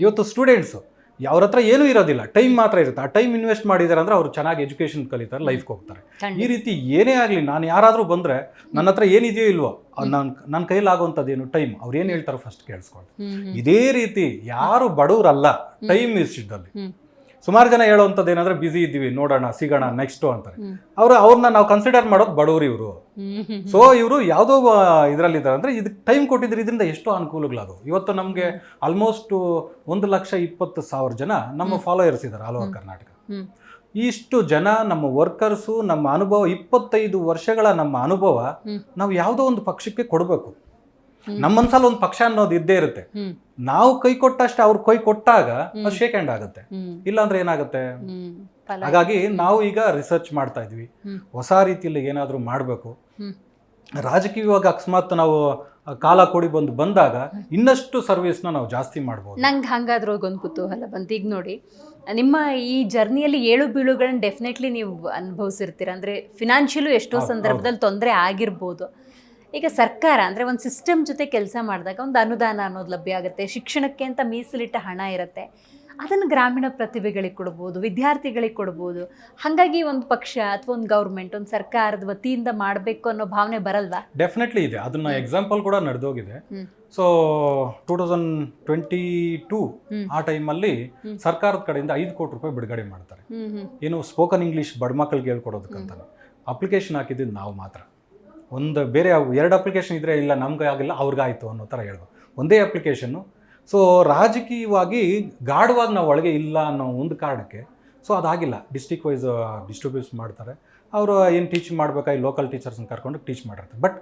ಇವತ್ತು ಸ್ಟೂಡೆಂಟ್ಸು ಅವ್ರ ಹತ್ರ ಏನೂ ಇರೋದಿಲ್ಲ, ಟೈಮ್ ಮಾತ್ರ ಇರುತ್ತೆ. ಆ ಟೈಮ್ ಇನ್ವೆಸ್ಟ್ ಮಾಡಿದ್ದಾರೆ ಅಂದ್ರೆ ಅವ್ರು ಚೆನ್ನಾಗಿ ಎಜುಕೇಶನ್ ಕಲಿತಾರೆ, ಲೈಫ್ಗೆ ಹೋಗ್ತಾರೆ. ಈ ರೀತಿ ಏನೇ ಆಗಲಿ, ನಾನು ಯಾರಾದರೂ ಬಂದರೆ ನನ್ನ ಹತ್ರ ಏನಿದೆಯೋ ಇಲ್ವೋ, ನನ್ನ ಕೈಲಾಗುವಂಥದ್ದೇನು ಟೈಮ್, ಅವ್ರು ಏನು ಹೇಳ್ತಾರೋ ಫಸ್ಟ್ ಕೇಳಿಸ್ಕೊಂಡು. ಇದೇ ರೀತಿ ಯಾರು ಬಡವರಲ್ಲ ಟೈಮ್ ಇಷ್ಟಿದ್ದಲ್ಲಿ. ಸುಮಾರು ಜನ ಹೇಳೋವಂಥದ್ದು ಏನಂದ್ರೆ ಬಿಸಿ ಇದ್ದೀವಿ, ನೋಡೋಣ, ಸಿಗೋಣ, ನೆಕ್ಸ್ಟು ಅಂತಾರೆ. ಅವ್ರನ್ನ ನಾವು ಕನ್ಸಿಡರ್ ಮಾಡೋದು ಬಡವರು ಇವರು. ಸೊ ಇವರು ಯಾವುದೋ ಇದರಲ್ಲಿದ್ದಾರೆ ಅಂದರೆ ಇದಕ್ಕೆ ಟೈಮ್ ಕೊಟ್ಟಿದ್ರೆ ಇದರಿಂದ ಎಷ್ಟೋ ಅನುಕೂಲಗಳದು. ಇವತ್ತು ನಮಗೆ ಆಲ್ಮೋಸ್ಟ್ 1,20,000 ಜನ ನಮ್ಮ ಫಾಲೋಯರ್ಸ್ ಇದ್ದಾರೆ ಆಲ್ ಓವರ್ ಕರ್ನಾಟಕ. ಇಷ್ಟು ಜನ ನಮ್ಮ ವರ್ಕರ್ಸು, ನಮ್ಮ ಅನುಭವ, 25 ವರ್ಷಗಳ ನಮ್ಮ ಅನುಭವ ನಾವು ಯಾವುದೋ ಒಂದು ಪಕ್ಷಕ್ಕೆ ಕೊಡಬೇಕು. ನಮ್ಮ ಮನಸ್ಸಲ್ಲಿ ಒಂದು ಪಕ್ಷ ಅನ್ನೋದು ಇದ್ದೇ ಇರುತ್ತೆ. ನಾವು ಕೈ ಕೊಟ್ಟಷ್ಟೇ ಅವ್ರು ಕೈ ಕೊಟ್ಟಾಗ ಅದು ಶೇಕ್ ಹ್ಯಾಂಡ್ ಆಗುತ್ತೆ, ಇಲ್ಲಾಂದ್ರೆ ಏನಾಗುತ್ತೆ? ಹಾಗಾಗಿ ನಾವು ಈಗ ರಿಸರ್ಚ್ ಮಾಡ್ತಾ ಇದ್ವಿ, ಹೊಸ ರೀತಿಯಲ್ಲಿ ಏನಾದರೂ ಮಾಡಬೇಕು. ರಾಜಕೀಯವಾಗಿ ಅಕಸ್ಮಾತ್ ನಾವು ಕಾಲ ಕೂಡಿ ಬಂದಾಗ ಇನ್ನಷ್ಟು ಸರ್ವಿಸ್ನ ನಾವು ಜಾಸ್ತಿ ಮಾಡ್ಬೋದು. ನಂಗೆ ಹಂಗಾದ್ರೂ ಒಂದು ಕುತೂಹಲ ಬಂತು. ಈಗ ನೋಡಿ, ನಿಮ್ಮ ಈ ಜರ್ನಿಯಲ್ಲಿ ಏಳು ಬೀಳುಗಳನ್ನ ಡೆಫಿನೆಟ್ಲಿ ನೀವು ಅನುಭವಿಸಿರ್ತೀರ. ಅಂದರೆ ಫಿನಾನ್ಷಿಯಲು ಎಷ್ಟೋ ಸಂದರ್ಭದಲ್ಲಿ ತೊಂದರೆ ಆಗಿರ್ಬೋದು. ಈಗ ಸರ್ಕಾರ ಅಂದರೆ ಒಂದು ಸಿಸ್ಟಮ್ ಜೊತೆ ಕೆಲಸ ಮಾಡಿದಾಗ ಒಂದು ಅನುದಾನ ಅನ್ನೋದು ಲಭ್ಯ ಆಗುತ್ತೆ, ಶಿಕ್ಷಣಕ್ಕೆ ಅಂತ ಮೀಸಲಿಟ್ಟ ಹಣ ಇರುತ್ತೆ, ಅದನ್ನು ಗ್ರಾಮೀಣ ಪ್ರತಿಭೆಗಳಿಗೆ ಕೊಡ್ಬೋದು, ವಿದ್ಯಾರ್ಥಿಗಳಿಗೆ ಕೊಡ್ಬೋದು. ಹಾಗಾಗಿ ಒಂದು ಪಕ್ಷ ಅಥವಾ ಒಂದು ಗೌರ್ಮೆಂಟ್, ಒಂದು ಸರ್ಕಾರದ ವತಿಯಿಂದ ಮಾಡಬೇಕು ಅನ್ನೋ ಭಾವನೆ ಬರಲ್ವಾ? ಡೆಫಿನೆಟ್ಲಿ ಇದೆ. ಅದನ್ನ ಎಕ್ಸಾಂಪಲ್ ಕೂಡ ನಡೆದೋಗಿದೆ. ಸೊ 2022 ಆ ಟೈಮಲ್ಲಿ ಸರ್ಕಾರದ ಕಡೆಯಿಂದ 5 ಕೋಟಿ ರೂಪಾಯಿ ಬಿಡುಗಡೆ ಮಾಡ್ತಾರೆ. ಏನು ಸ್ಪೋಕನ್ ಇಂಗ್ಲೀಷ್ ಬಡ ಮಕ್ಕಳಿಗೆ ಹೇಳ್ಕೊಡೋದಕ್ಕಂತ ಅಪ್ಲಿಕೇಶನ್ ಹಾಕಿದ್ದು ನಾವು ಮಾತ್ರ. ಒಂದು ಬೇರೆ 2 ಅಪ್ಲಿಕೇಶನ್ ಇದ್ದರೆ ಇಲ್ಲ ನಮ್ಗೆ ಆಗಿಲ್ಲ ಅವ್ರಿಗಾಯಿತು ಅನ್ನೋ ಥರ ಹೇಳ್ಬೋದು. ಒಂದೇ ಅಪ್ಲಿಕೇಶನ್ನು. ಸೊ ರಾಜಕೀಯವಾಗಿ ಗಾಢವಾಗಿ ನಾವು ಒಳಗೆ ಇಲ್ಲ ಅನ್ನೋ ಒಂದು ಕಾರಣಕ್ಕೆ ಸೊ ಅದಾಗಿಲ್ಲ. ಡಿಸ್ಟ್ರಿಕ್ಟ್ ವೈಸ್ ಡಿಸ್ಟ್ರಿಬ್ಯೂಟ್ ಮಾಡ್ತಾರೆ. ಅವರು ಏನು ಟೀಚ್ ಮಾಡಬೇಕಾಗಿ ಲೋಕಲ್ ಟೀಚರ್ಸ್ನ ಕರ್ಕೊಂಡು ಟೀಚ್ ಮಾಡಿರ್ತಾರೆ. ಬಟ್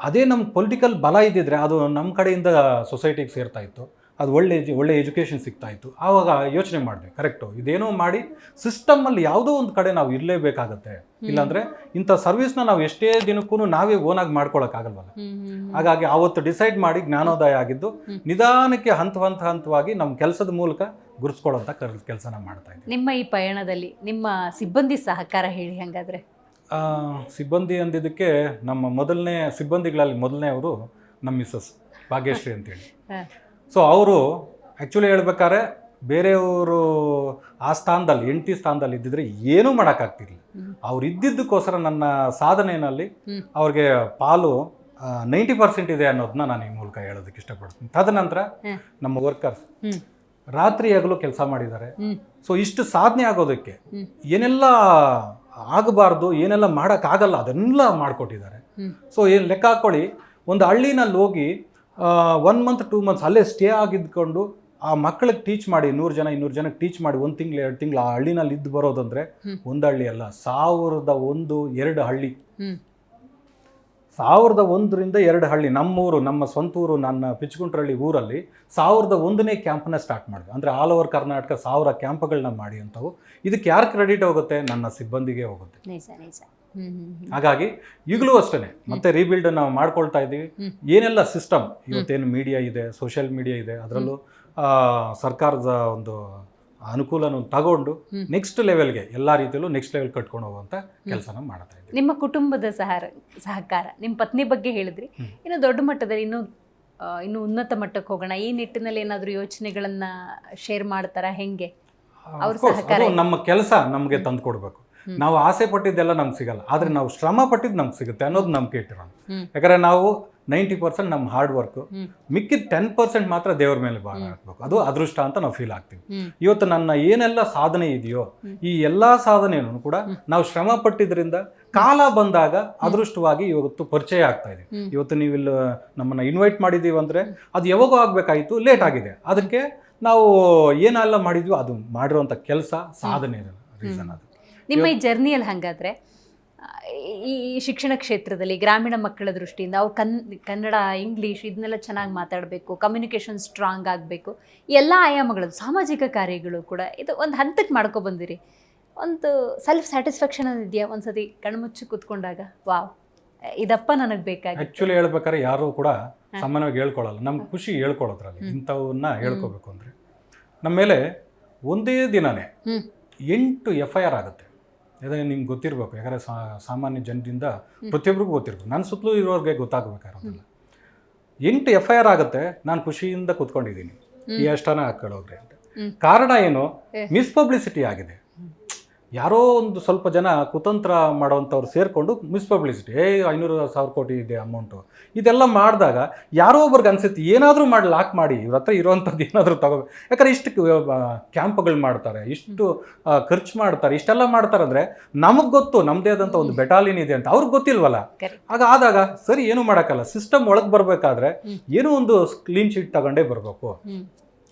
ಅದೇ ನಮ್ಮ ಪೊಲಿಟಿಕಲ್ ಬಲ ಇದ್ದಿದ್ರೆ ಅದು ನಮ್ಮ ಕಡೆಯಿಂದ ಸೊಸೈಟಿಗೆ ಸೇರ್ತಾ ಇತ್ತು, ಅದು ಒಳ್ಳೆ ಎಜುಕೇಷನ್ ಸಿಗ್ತಾ ಇತ್ತು. ಆವಾಗ ಯೋಚನೆ ಮಾಡಿದೆ, ಕರೆಕ್ಟು, ಇದೇನೋ ಮಾಡಿ ಸಿಸ್ಟಮಲ್ಲಿ ಯಾವುದೋ ಒಂದು ಕಡೆ ನಾವು ಇರಲೇಬೇಕಾಗತ್ತೆ. ಇಲ್ಲಾಂದರೆ ಇಂಥ ಸರ್ವಿಸ್ನ ನಾವು ಎಷ್ಟೇ ದಿನಕ್ಕೂ ನಾವೇ ಓನಾಗಿ ಮಾಡ್ಕೊಳಕ್ಕಾಗಲ್ವಲ್ಲ. ಹಾಗಾಗಿ ಆವತ್ತು ಡಿಸೈಡ್ ಮಾಡಿ ಜ್ಞಾನೋದಯ ಆಗಿದ್ದು ನಿಧಾನಕ್ಕೆ ಹಂತವಾಗಿ ನಮ್ಮ ಕೆಲಸದ ಮೂಲಕ ಗುರುತಿಸ್ಕೊಳ್ಳೋಂಥ ಕೆಲಸನ ಮಾಡ್ತಾ ಇದ್ದೀವಿ. ನಿಮ್ಮ ಈ ಪಯಣದಲ್ಲಿ ನಿಮ್ಮ ಸಿಬ್ಬಂದಿ ಸಹಕಾರ ಹೇಳಿ ಹಾಗಾದರೆ. ಸಿಬ್ಬಂದಿ ಅಂದಿದ್ದಕ್ಕೆ ನಮ್ಮ ಸಿಬ್ಬಂದಿಗಳಲ್ಲಿ ಮೊದಲನೇ ನಮ್ಮ ಮಿಸ್ಸಸ್ ಭಾಗ್ಯಶ್ರೀ ಅಂತೇಳಿ. ಸೊ ಅವರು ಆ್ಯಕ್ಚುಲಿ ಹೇಳ್ಬೇಕಾದ್ರೆ ಬೇರೆಯವರು ಆ ಸ್ಥಾನದಲ್ಲಿ ಹೆಂಡತಿ ಸ್ಥಾನದಲ್ಲಿ ಇದ್ದಿದ್ರೆ ಏನೂ ಮಾಡೋಕ್ಕಾಗ್ತಿರ್ಲಿಲ್ಲ. ಅವ್ರು ಇದ್ದಿದ್ದಕ್ಕೋಸ್ಕರ ನನ್ನ ಸಾಧನೆಯಲ್ಲಿ ಅವ್ರಿಗೆ ಪಾಲು 90% ಇದೆ ಅನ್ನೋದನ್ನ ನಾನು ಈ ಮೂಲಕ ಹೇಳೋದಕ್ಕೆ ಇಷ್ಟಪಡ್ತೀನಿ. ತದನಂತರ ನಮ್ಮ ವರ್ಕರ್ಸ್ ರಾತ್ರಿ ಹಗಲು ಕೆಲಸ ಮಾಡಿದ್ದಾರೆ. ಸೊ ಇಷ್ಟು ಸಾಧನೆ ಆಗೋದಕ್ಕೆ ಏನೆಲ್ಲ ಆಗಬಾರ್ದು, ಏನೆಲ್ಲ ಮಾಡೋಕ್ಕಾಗಲ್ಲ ಅದನ್ನೆಲ್ಲ ಮಾಡಿಕೊಟ್ಟಿದ್ದಾರೆ. ಸೊ ಏನು ಲೆಕ್ಕ ಹಾಕ್ಕೊಳ್ಳಿ, ಒಂದು ಹಳ್ಳಿನಲ್ಲಿ ಹೋಗಿ 1 ಮಂತ್ 2 ಮಂತ್ಸ್ ಅಲ್ಲೇ ಸ್ಟೇ ಆಗಿದ್ಕೊಂಡು ಆ ಮಕ್ಕಳಿಗೆ ಟೀಚ್ ಮಾಡಿ 100 ಜನ 200 ಜನಕ್ಕೆ ಟೀಚ್ ಮಾಡಿ 1 ತಿಂಗಳು 2 ತಿಂಗಳು ಆ ಹಳ್ಳಿನಲ್ಲಿ ಇದ್ದು ಬರೋದಂದ್ರೆ ಒಂದು ಹಳ್ಳಿ ಅಲ್ಲ, 1001 ಹಳ್ಳಿ. 1001ರಿಂದ 2 ಹಳ್ಳಿ. ನಮ್ಮೂರು, ನಮ್ಮ ಸ್ವಂತ ಊರು, ನನ್ನ ಪಿಚ್ಗುಂಟ್ರಳ್ಳಿ ಊರಲ್ಲಿ 1001ನೇ ಕ್ಯಾಂಪನ್ನ ಸ್ಟಾರ್ಟ್ ಮಾಡಿದ್ವಿ. ಅಂದರೆ ಆಲ್ ಓವರ್ ಕರ್ನಾಟಕ 1000 ಕ್ಯಾಂಪ್ಗಳನ್ನ ಮಾಡಿ ಅಂತವು. ಇದಕ್ಕೆ ಯಾರು ಕ್ರೆಡಿಟ್ ಹೋಗುತ್ತೆ? ನನ್ನ ಸಿಬ್ಬಂದಿಗೆ ಹೋಗುತ್ತೆ. ಹಾಗಾಗಿ ಈಗಲೂ ಅಷ್ಟೇ ಮತ್ತೆ ರೀಬಿಲ್ಡ್ ನಾವು ಮಾಡ್ಕೊಳ್ತಾ ಇದ್ದೀವಿ. ಏನೆಲ್ಲ ಸಿಸ್ಟಮ್ ಇವತ್ತೇನು ಮೀಡಿಯಾ ಇದೆ, ಸೋಷಿಯಲ್ ಮೀಡಿಯಾ ಇದೆ, ಅದರಲ್ಲೂ ಸರ್ಕಾರದ ಒಂದು ಅನುಕೂಲನ ತಗೊಂಡು ನೆಕ್ಸ್ಟ್ ಲೆವೆಲ್ಗೆ ಎಲ್ಲ ರೀತಿಯಲ್ಲೂ ನೆಕ್ಸ್ಟ್ ಲೆವೆಲ್ ಕಟ್ಕೊಂಡು ಹೋಗುವಂಥ ಕೆಲಸನ ಮಾಡ್ತಾ ಇದ್ದೀವಿ. ನಿಮ್ಮ ಕುಟುಂಬದ ಸಹಕಾರ, ನಿಮ್ಮ ಪತ್ನಿ ಬಗ್ಗೆ ಹೇಳಿದ್ರಿ, ಇನ್ನು ದೊಡ್ಡ ಮಟ್ಟದಲ್ಲಿ ಇನ್ನು ಉನ್ನತ ಮಟ್ಟಕ್ಕೆ ಹೋಗೋಣ ಈ ನಿಟ್ಟಿನಲ್ಲಿ ಏನಾದರೂ ಯೋಚನೆಗಳನ್ನ ಶೇರ್ ಮಾಡ್ತಾರಾ? ಹೆಂಗೆ ಅವ್ರ ಸಹಕಾರ? ನಮ್ಮ ಕೆಲಸ ನಮಗೆ ತಂದು ಕೊಡಬೇಕು. ನಾವು ಆಸೆ ಪಟ್ಟಿದ್ದೆಲ್ಲ ನಮ್ಗೆ ಸಿಗಲ್ಲ, ಆದರೆ ನಾವು ಶ್ರಮ ಪಟ್ಟಿದ್ದು ನಮ್ಗೆ ಸಿಗುತ್ತೆ ಅನ್ನೋದು ನಂಬಿಕೆ ಇಟ್ಟಿರೋಣ. ಯಾಕಂದರೆ ನಾವು 90% ನಮ್ಮ ಹಾರ್ಡ್ ವರ್ಕು, ಮಿಕ್ಕಿದ 10% ಮಾತ್ರ ದೇವ್ರ ಮೇಲೆ ಭಾಗ ಹಾಕ್ಬೇಕು. ಅದು ಅದೃಷ್ಟ ಅಂತ ನಾವು ಫೀಲ್ ಆಗ್ತೀವಿ. ಇವತ್ತು ನನ್ನ ಏನೆಲ್ಲ ಸಾಧನೆ ಇದೆಯೋ ಈ ಎಲ್ಲ ಸಾಧನೆಯನ್ನು ಕೂಡ ನಾವು ಶ್ರಮ ಪಟ್ಟಿದ್ರಿಂದ ಕಾಲ ಬಂದಾಗ ಅದೃಷ್ಟವಾಗಿ ಇವತ್ತು ಪರಿಚಯ ಆಗ್ತಾ ಇದೆ. ಇವತ್ತು ನೀವಿಲ್ಲಿ ನಮ್ಮನ್ನು ಇನ್ವೈಟ್ ಮಾಡಿದ್ದೀವಿ ಅಂದರೆ ಅದು ಯಾವಾಗೋ ಆಗಬೇಕಾಯಿತು, ಲೇಟ್ ಆಗಿದೆ. ಅದಕ್ಕೆ ನಾವು ಏನೆಲ್ಲ ಮಾಡಿದ್ವಿ ಅದು ಮಾಡಿರೋಂಥ ಕೆಲಸ ಸಾಧನೆ ರೀಸನ್ ಅದು. ನಿಮ್ಮ ಈ ಜರ್ನಿಯಲ್ಲಿ ಹಾಗಾದರೆ ಈ ಶಿಕ್ಷಣ ಕ್ಷೇತ್ರದಲ್ಲಿ ಗ್ರಾಮೀಣ ಮಕ್ಕಳ ದೃಷ್ಟಿಯಿಂದ ಅವು ಕನ್ನಡ, ಇಂಗ್ಲೀಷ್ ಇದನ್ನೆಲ್ಲ ಚೆನ್ನಾಗಿ ಮಾತಾಡಬೇಕು, ಕಮ್ಯುನಿಕೇಷನ್ ಸ್ಟ್ರಾಂಗ್ ಆಗಬೇಕು, ಎಲ್ಲ ಆಯಾಮಗಳು, ಸಾಮಾಜಿಕ ಕಾರ್ಯಗಳು ಕೂಡ ಇದು ಒಂದು ಹಂತಕ್ಕೆ ಮಾಡ್ಕೊಬಂದಿರಿ. ಒಂದು ಸೆಲ್ಫ್ ಸ್ಯಾಟಿಸ್ಫ್ಯಾಕ್ಷನ್ ಇದೆಯಾ? ಒಂದು ಸತಿ ಕಣ್ಮುಚ್ಚಿ ಕೂತ್ಕೊಂಡಾಗ ವಾವ್ ಇದಪ್ಪ ನನಗೆ ಬೇಕಾಗಿ. ಆ್ಯಕ್ಚುಲಿ ಹೇಳ್ಬೇಕಾದ್ರೆ ಯಾರು ಕೂಡ ಸಾಮಾನ್ಯವಾಗಿ ಹೇಳ್ಕೊಳ್ಳಲ್ಲ. ನಮ್ಗೆ ಖುಷಿ ಹೇಳ್ಕೊಳ್ಳೋದ್ರಲ್ಲಿ ಇಂಥವನ್ನ ಹೇಳ್ಕೋಬೇಕು ಅಂದರೆ ನಮ್ಮ ಮೇಲೆ ಒಂದೇ ದಿನನೇ 8 FIR ಆಗುತ್ತೆ. ಅದೇ ನಿಮ್ಗೆ ಗೊತ್ತಿರಬೇಕು, ಯಾಕಂದರೆ ಸಾಮಾನ್ಯ ಜನರಿಂದ ಪ್ರತಿಯೊಬ್ಬರಿಗೂ ಗೊತ್ತಿರ್ಬೇಕು, ನನ್ನ ಸುತ್ತಲೂ ಇರೋರಿಗೆ ಗೊತ್ತಾಗಬೇಕಾಗಿರೋದಿಲ್ಲ. 8 FIR ಆಗುತ್ತೆ. ನಾನು ಖುಷಿಯಿಂದ ಕೂತ್ಕೊಂಡಿದ್ದೀನಿ ಈ ಅಷ್ಟನ ಹಾಕೊಳ್ಳೋಗ್ರಿ ಅಂತ. ಕಾರಣ ಏನು? ಮಿಸ್ಪಬ್ಲಿಸಿಟಿ ಆಗಿದೆ. ಯಾರೋ ಒಂದು ಸ್ವಲ್ಪ ಜನ ಕುತಂತ್ರ ಮಾಡೋವಂಥವ್ರು ಸೇರಿಕೊಂಡು ಮಿಸ್ಪಬ್ಲಿಸಿಟಿ, 500,000 ಕೋಟಿ ಇದೆ ಅಮೌಂಟು, ಇದೆಲ್ಲ ಮಾಡಿದಾಗ ಯಾರೋ ಒಬ್ರಿಗೆ ಅನಿಸುತ್ತೆ ಏನಾದರೂ ಮಾಡಿ ಲಾಕ್ ಮಾಡಿ ಇವ್ರ ಹತ್ರ ಇರೋವಂಥದ್ದು ಏನಾದರೂ ತಗೋಬೇಕು. ಯಾಕಂದರೆ ಇಷ್ಟು ಕ್ಯಾಂಪ್ಗಳು ಮಾಡ್ತಾರೆ, ಇಷ್ಟು ಖರ್ಚು ಮಾಡ್ತಾರೆ, ಇಷ್ಟೆಲ್ಲ ಮಾಡ್ತಾರೆ ಅಂದರೆ ನಮಗೆ ಗೊತ್ತು ನಮ್ಮದೇ ಆದಂಥ ಒಂದು ಬೆಟಾಲಿಯನ್ ಇದೆ ಅಂತ ಅವ್ರಿಗೆ ಗೊತ್ತಿಲ್ವಲ್ಲ. ಆದಾಗ ಸರಿ ಏನೂ ಮಾಡೋಕ್ಕಲ್ಲ, ಸಿಸ್ಟಮ್ ಒಳಗೆ ಬರಬೇಕಾದ್ರೆ ಏನೋ ಒಂದು ಕ್ಲೀನ್ ಶೀಟ್ ತಗೊಂಡೇ ಬರಬೇಕು.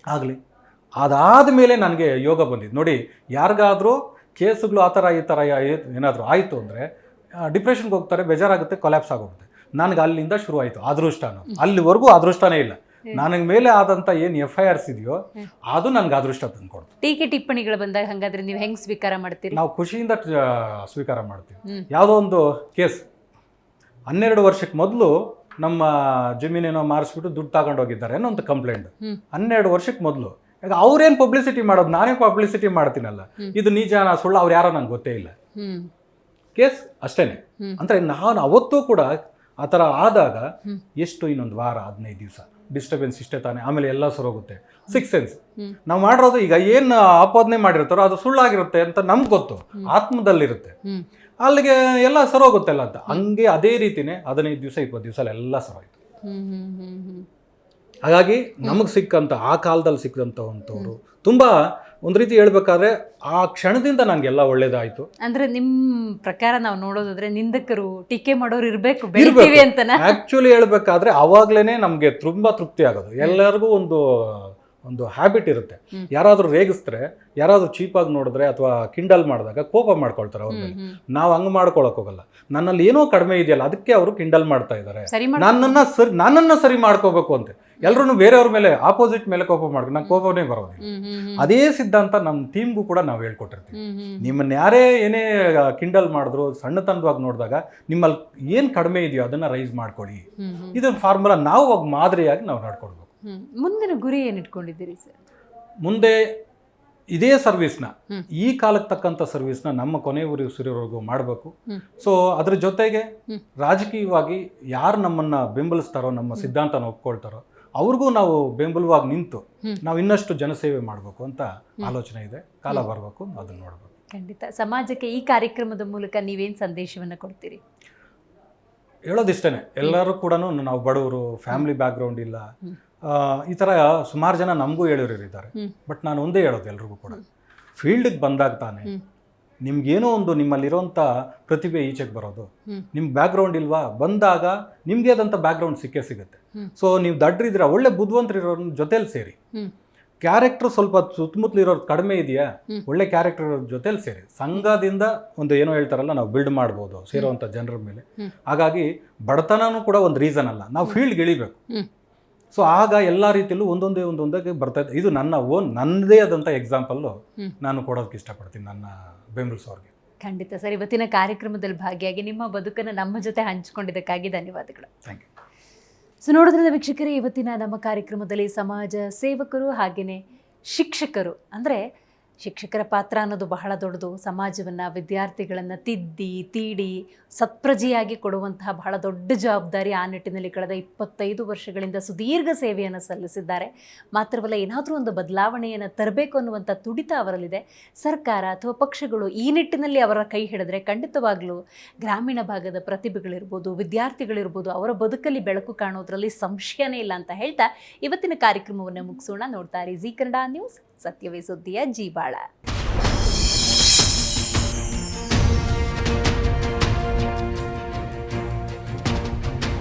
ಆಗಲಿ, ಅದಾದ ಮೇಲೆ ನನಗೆ ಯೋಗ ಬಂದಿದ್ದು ನೋಡಿ. ಯಾರಿಗಾದರೂ ಕೇಸುಗಳು ಆ ಥರ ಈ ಥರ ಏನಾದರೂ ಆಯಿತು ಅಂದರೆ ಡಿಪ್ರೆಷನ್ಗೆ ಹೋಗ್ತಾರೆ, ಬೇಜಾರಾಗುತ್ತೆ, ಕೊಲ್ಯಾಪ್ಸ್ ಆಗೋಗುತ್ತೆ. ನನಗೆ ಅಲ್ಲಿಂದ ಶುರು ಆಯಿತು ಅದೃಷ್ಟನೂ. ಅಲ್ಲಿವರೆಗೂ ಅದೃಷ್ಟನೇ ಇಲ್ಲ. ನನಗೆ ಮೇಲೆ ಆದಂಥ ಏನು FIRs ಇದೆಯೋ ಅದು ನನಗೆ ಅದೃಷ್ಟ ತಂದುಕೊಡ್ತು. ಟೀಕೆ ಟಿಪ್ಪಣಿಗಳು ಬಂದಾಗ ಹಾಗಾದ್ರೆ ನೀವು ಹೆಂಗೆ ಸ್ವೀಕಾರ ಮಾಡ್ತೀರಿ? ನಾವು ಖುಷಿಯಿಂದ ಸ್ವೀಕಾರ ಮಾಡ್ತೀವಿ. ಯಾವುದೋ ಒಂದು ಕೇಸ್ 12 ವರ್ಷಕ್ಕೆ ಮೊದಲು ನಮ್ಮ ಜಮೀನೇನೋ ಮಾರಿಸ್ಬಿಟ್ಟು ದುಡ್ಡು ತಗೊಂಡು ಹೋಗಿದ್ದಾರೆ ಅನ್ನೋ ಒಂದು ಕಂಪ್ಲೇಂಟ್ 12 ವರ್ಷಕ್ಕೆ ಮೊದಲು. ಈಗ ಅವ್ರೇನು ಪಬ್ಲಿಸಿಟಿ ಮಾಡೋದು, ನಾನೇ ಪಬ್ಲಿಸಿಟಿ ಮಾಡ್ತೀನಲ್ಲ, ಇದು ನಿಜಾನ ಸುಳ್ಳು ಅವ್ರು ಯಾರೋ ನಂಗೆ ಗೊತ್ತೇ ಇಲ್ಲ. ಕೇಸ್ ಅಷ್ಟೇನೆ. ಅಂದರೆ ನಾನು ಅವತ್ತೂ ಕೂಡ ಆ ಥರ ಆದಾಗ ಎಷ್ಟು ಇನ್ನೊಂದು ವಾರ 15 ದಿವಸ ಡಿಸ್ಟರ್ಬೆನ್ಸ್ ಇಷ್ಟೇ ತಾನೆ, ಆಮೇಲೆ ಎಲ್ಲ ಸರೋಗುತ್ತೆ. 6th ಸೆನ್ಸ್ ನಾವು ಮಾಡಿರೋದು ಈಗ ಏನು ಆಪಾದನೆ ಮಾಡಿರ್ತಾರೋ ಅದು ಸುಳ್ಳಾಗಿರುತ್ತೆ ಅಂತ ನಮ್ಗೆ ಗೊತ್ತು, ಆತ್ಮದಲ್ಲಿರುತ್ತೆ. ಅಲ್ಲಿಗೆ ಎಲ್ಲ ಸರೋಗುತ್ತೆಲ್ಲ ಅಂತ. ಹಂಗೆ ಅದೇ ರೀತಿನೇ 15 ದಿವಸ 20 ದಿವಸ ಎಲ್ಲ ಸರೋಯ್ತು. ಹಾಗಾಗಿ ನಮಗೆ ಸಿಕ್ಕಂಥ ಆ ಕಾಲದಲ್ಲಿ ಸಿಕ್ಕಂಥವಂಥವ್ರು ತುಂಬ ಒಂದು ರೀತಿ ಹೇಳ್ಬೇಕಾದ್ರೆ ಆ ಕ್ಷಣದಿಂದ ನನಗೆಲ್ಲ ಒಳ್ಳೇದಾಯಿತು. ಅಂದ್ರೆ ನಿಮ್ಮ ಪ್ರಕಾರ ನಾವು ನೋಡೋದಾದ್ರೆ ನಿಂದಕರು ಟೀಕೆ ಮಾಡೋರು ಇರಬೇಕು, ಬೆಳಿತೀವಿ ಅಂತನಾ? ಆ್ಯಕ್ಚುಲಿ ಹೇಳ್ಬೇಕಾದ್ರೆ ಅವಾಗ್ಲೇ ನಮಗೆ ತುಂಬ ತೃಪ್ತಿ ಆಗೋದು. ಎಲ್ಲರಿಗೂ ಒಂದು ಹ್ಯಾಬಿಟ್ ಇರುತ್ತೆ, ಯಾರಾದರೂ ರೇಗಿಸಿದ್ರೆ, ಯಾರಾದರೂ ಚೀಪಾಗಿ ನೋಡಿದ್ರೆ ಅಥವಾ ಕಿಂಡಲ್ ಮಾಡಿದಾಗ ಕೋಪ ಮಾಡ್ಕೊಳ್ತಾರೆ ಅವ್ರ ಮೇಲೆ. ನಾವು ಹಂಗೆ ಮಾಡ್ಕೊಳಕ್ ಹೋಗಲ್ಲ. ನನ್ನಲ್ಲಿ ಏನೋ ಕಡಿಮೆ ಇದೆಯಲ್ಲ ಅದಕ್ಕೆ ಅವರು ಕಿಂಡಲ್ ಮಾಡ್ತಾ ಇದ್ದಾರೆ, ನನ್ನನ್ನು ಸರಿ ಮಾಡ್ಕೋಬೇಕು ಅಂತ. ಎಲ್ಲರೂ ಬೇರೆಯವ್ರ ಮೇಲೆ ಆಪೋಸಿಟ್ ಮೇಲೆ ಕೋಪ ಮಾಡ್ಕೊಂಡು ನಂಗೆ ಕೋಪನೇ ಬರೋದಿಲ್ಲ. ಅದೇ ಸಿದ್ಧಾಂತ ನಮ್ಮ ಟೀಮ್ಗೂ ಕೂಡ ನಾವು ಹೇಳ್ಕೊಟ್ಟಿರ್ತೀವಿ. ನಿಮ್ಮನ್ನ ಯಾರೇ ಏನೇ ಕಿಂಡಲ್ ಮಾಡಿದ್ರು, ಸಣ್ಣತನವಾಗಿ ನೋಡಿದಾಗ ನಿಮ್ಮಲ್ಲಿ ಏನು ಕಡಿಮೆ ಇದೆಯೋ ಅದನ್ನು ರೈಸ್ ಮಾಡ್ಕೊಡಿ. ಇದೊಂದು ಫಾರ್ಮುಲಾ ನಾವು ಮಾದರಿಯಾಗಿ ನಾವು ನಡ್ಕೊಡ್ಬೇಕು. ಮುಂದಿನ ಗುರಿ ಏನು ಇಟ್ಕೊಂಡಿದ್ದೀರಿ ಸರ್? ಮುಂದೆ ಇದೇ ಸರ್ವಿಸ್ನ, ಈ ಕಾಲಕ್ಕೆ ತಕ್ಕಂಥ ಸರ್ವಿಸ್ನ ನಮ್ಮ ಕೊನೆ ಉಸಿರೋವರೆಗೂ ಮಾಡಬೇಕು. ಸೊ ಅದ್ರ ಜೊತೆಗೆ ರಾಜಕೀಯವಾಗಿ ಯಾರು ನಮ್ಮನ್ನು ಬೆಂಬಲಿಸ್ತಾರೋ, ನಮ್ಮ ಸಿದ್ಧಾಂತನ ಒಪ್ಕೊಳ್ತಾರೋ ಅವ್ರಿಗೂ ನಾವು ಬೆಂಬಲವಾಗಿ ನಿಂತು ನಾವು ಇನ್ನಷ್ಟು ಜನಸೇವೆ ಮಾಡಬೇಕು ಅಂತ ಆಲೋಚನೆ ಇದೆ. ಕಾಲ ಬರಬೇಕು, ಅದನ್ನು ನೋಡಬೇಕು. ಖಂಡಿತ. ಸಮಾಜಕ್ಕೆ ಈ ಕಾರ್ಯಕ್ರಮದ ಮೂಲಕ ನೀವೇನು ಸಂದೇಶವನ್ನು ಕೊಡ್ತೀರಿ? ಹೇಳೋದಿಷ್ಟೇ, ಎಲ್ಲರೂ ಕೂಡ ನಾವು ಬಡವರು, ಫ್ಯಾಮಿಲಿ ಬ್ಯಾಕ್ಗ್ರೌಂಡ್ ಇಲ್ಲ, ಈ ಥರ ಸುಮಾರು ಜನ ನಮಗೂ ಹೇಳಿರೋರಿದ್ದಾರೆ. ಬಟ್ ನಾನು ಒಂದೇ ಹೇಳೋದು ಎಲ್ರಿಗೂ ಕೂಡ, ಫೀಲ್ಡಿಗೆ ಬಂದಾಗ ತಾನೆ ನಿಮ್ಗೇನೋ ಒಂದು ನಿಮ್ಮಲ್ಲಿರೋಂಥ ಪ್ರತಿಭೆ ಈಚೆಗೆ ಬರೋದು. ನಿಮ್ಮ ಬ್ಯಾಕ್ಗ್ರೌಂಡ್ ಇಲ್ವಾ, ಬಂದಾಗ ನಿಮಗೆ ಆದಂಥ ಬ್ಯಾಕ್ಗ್ರೌಂಡ್ ಸಿಗುತ್ತೆ. ಸೊ ನೀವು ದಡ್ರಿದ್ದೀರಾ, ಒಳ್ಳೆ ಬುದ್ಧಿವಂತರಿರೋರ ಜೊತೆಲಿ ಸೇರಿ. ಕ್ಯಾರೆಕ್ಟರ್ ಸ್ವಲ್ಪ ಸುತ್ತಮುತ್ತಲಿರೋರು ಕಡಿಮೆ ಇದೆಯಾ, ಒಳ್ಳೆ ಕ್ಯಾರೆಕ್ಟರ್ ಇರೋ ಜೊತೆಲಿ ಸೇರಿ. ಸಂಘದಿಂದ ಒಂದು ಏನೋ ಹೇಳ್ತಾರಲ್ಲ, ನಾವು ಬಿಲ್ಡ್ ಮಾಡ್ಬೋದು ಸೇರುವಂಥ ಜನರ ಮೇಲೆ. ಹಾಗಾಗಿ ಬಡತನೂ ಕೂಡ ಒಂದು ರೀಸನ್ ಅಲ್ಲ, ನಾವು ಫೀಲ್ಡ್ಗೆ ಇಳಿಬೇಕು. ಸೊ ಆಗ ಎಲ್ಲ ರೀತಿಯಲ್ಲೂ ಒಂದೊಂದೇ ಬರ್ತಾ ಇದೆ. ಇದು ನನ್ನದೇ ಆದಂಥ ಎಕ್ಸಾಂಪಲ್ಲು ನಾನು ಕೊಡೋದಕ್ಕೆ ಇಷ್ಟಪಡ್ತೀನಿ ನನ್ನ ಬೆಂಬಲಿಸೋರಿಗೆ. ಖಂಡಿತ ಸರ್. ಇವತ್ತಿನ ಕಾರ್ಯಕ್ರಮದಲ್ಲಿ ಭಾಗಿಯಾಗಿ ನಿಮ್ಮ ಬದುಕನ್ನು ನಮ್ಮ ಜೊತೆ ಹಂಚಿಕೊಂಡಿದ್ದಕ್ಕಾಗಿ ಧನ್ಯವಾದಗಳು. Thank you. ಸೊ ನೋಡಿದ್ರೆ ವೀಕ್ಷಕರೇ, ಇವತ್ತಿನ ನಮ್ಮ ಕಾರ್ಯಕ್ರಮದಲ್ಲಿ ಸಮಾಜ ಸೇವಕರು ಹಾಗೆಯೇ ಶಿಕ್ಷಕರು, ಅಂದರೆ ಶಿಕ್ಷಕರ ಪಾತ್ರ ಅನ್ನೋದು ಬಹಳ ದೊಡ್ಡದು. ಸಮಾಜವನ್ನು, ವಿದ್ಯಾರ್ಥಿಗಳನ್ನು ತಿದ್ದಿ ತೀಡಿ ಸತ್ಪ್ರಜೆಯಾಗಿ ಕೊಡುವಂತಹ ಬಹಳ ದೊಡ್ಡ ಜವಾಬ್ದಾರಿ. ಆ ನಿಟ್ಟಿನಲ್ಲಿ ಕಳೆದ 25 ವರ್ಷಗಳಿಂದ ಸುದೀರ್ಘ ಸೇವೆಯನ್ನು ಸಲ್ಲಿಸಿದ್ದಾರೆ. ಮಾತ್ರವಲ್ಲ, ಏನಾದರೂ ಒಂದು ಬದಲಾವಣೆಯನ್ನು ತರಬೇಕು ಅನ್ನುವಂಥ ತುಡಿತ ಅವರಲ್ಲಿದೆ. ಸರ್ಕಾರ ಅಥವಾ ಪಕ್ಷಗಳು ಈ ನಿಟ್ಟಿನಲ್ಲಿ ಅವರ ಕೈ ಹಿಡಿದ್ರೆ ಖಂಡಿತವಾಗ್ಲೂ ಗ್ರಾಮೀಣ ಭಾಗದ ಪ್ರತಿಭೆಗಳಿರ್ಬೋದು, ವಿದ್ಯಾರ್ಥಿಗಳಿರ್ಬೋದು, ಅವರ ಬದುಕಲ್ಲಿ ಬೆಳಕು ಕಾಣೋದ್ರಲ್ಲಿ ಸಂಶಯನೇ ಇಲ್ಲ ಅಂತ ಹೇಳ್ತಾ ಇವತ್ತಿನ ಕಾರ್ಯಕ್ರಮವನ್ನು ಮುಗಿಸೋಣ. ನೋಡ್ತಾರೆ ಜಿ ಕನ್ನಡ ನ್ಯೂಸ್, ಸತ್ಯವೇ ಸುದ್ದಿಯ ಜೀವಾಳ.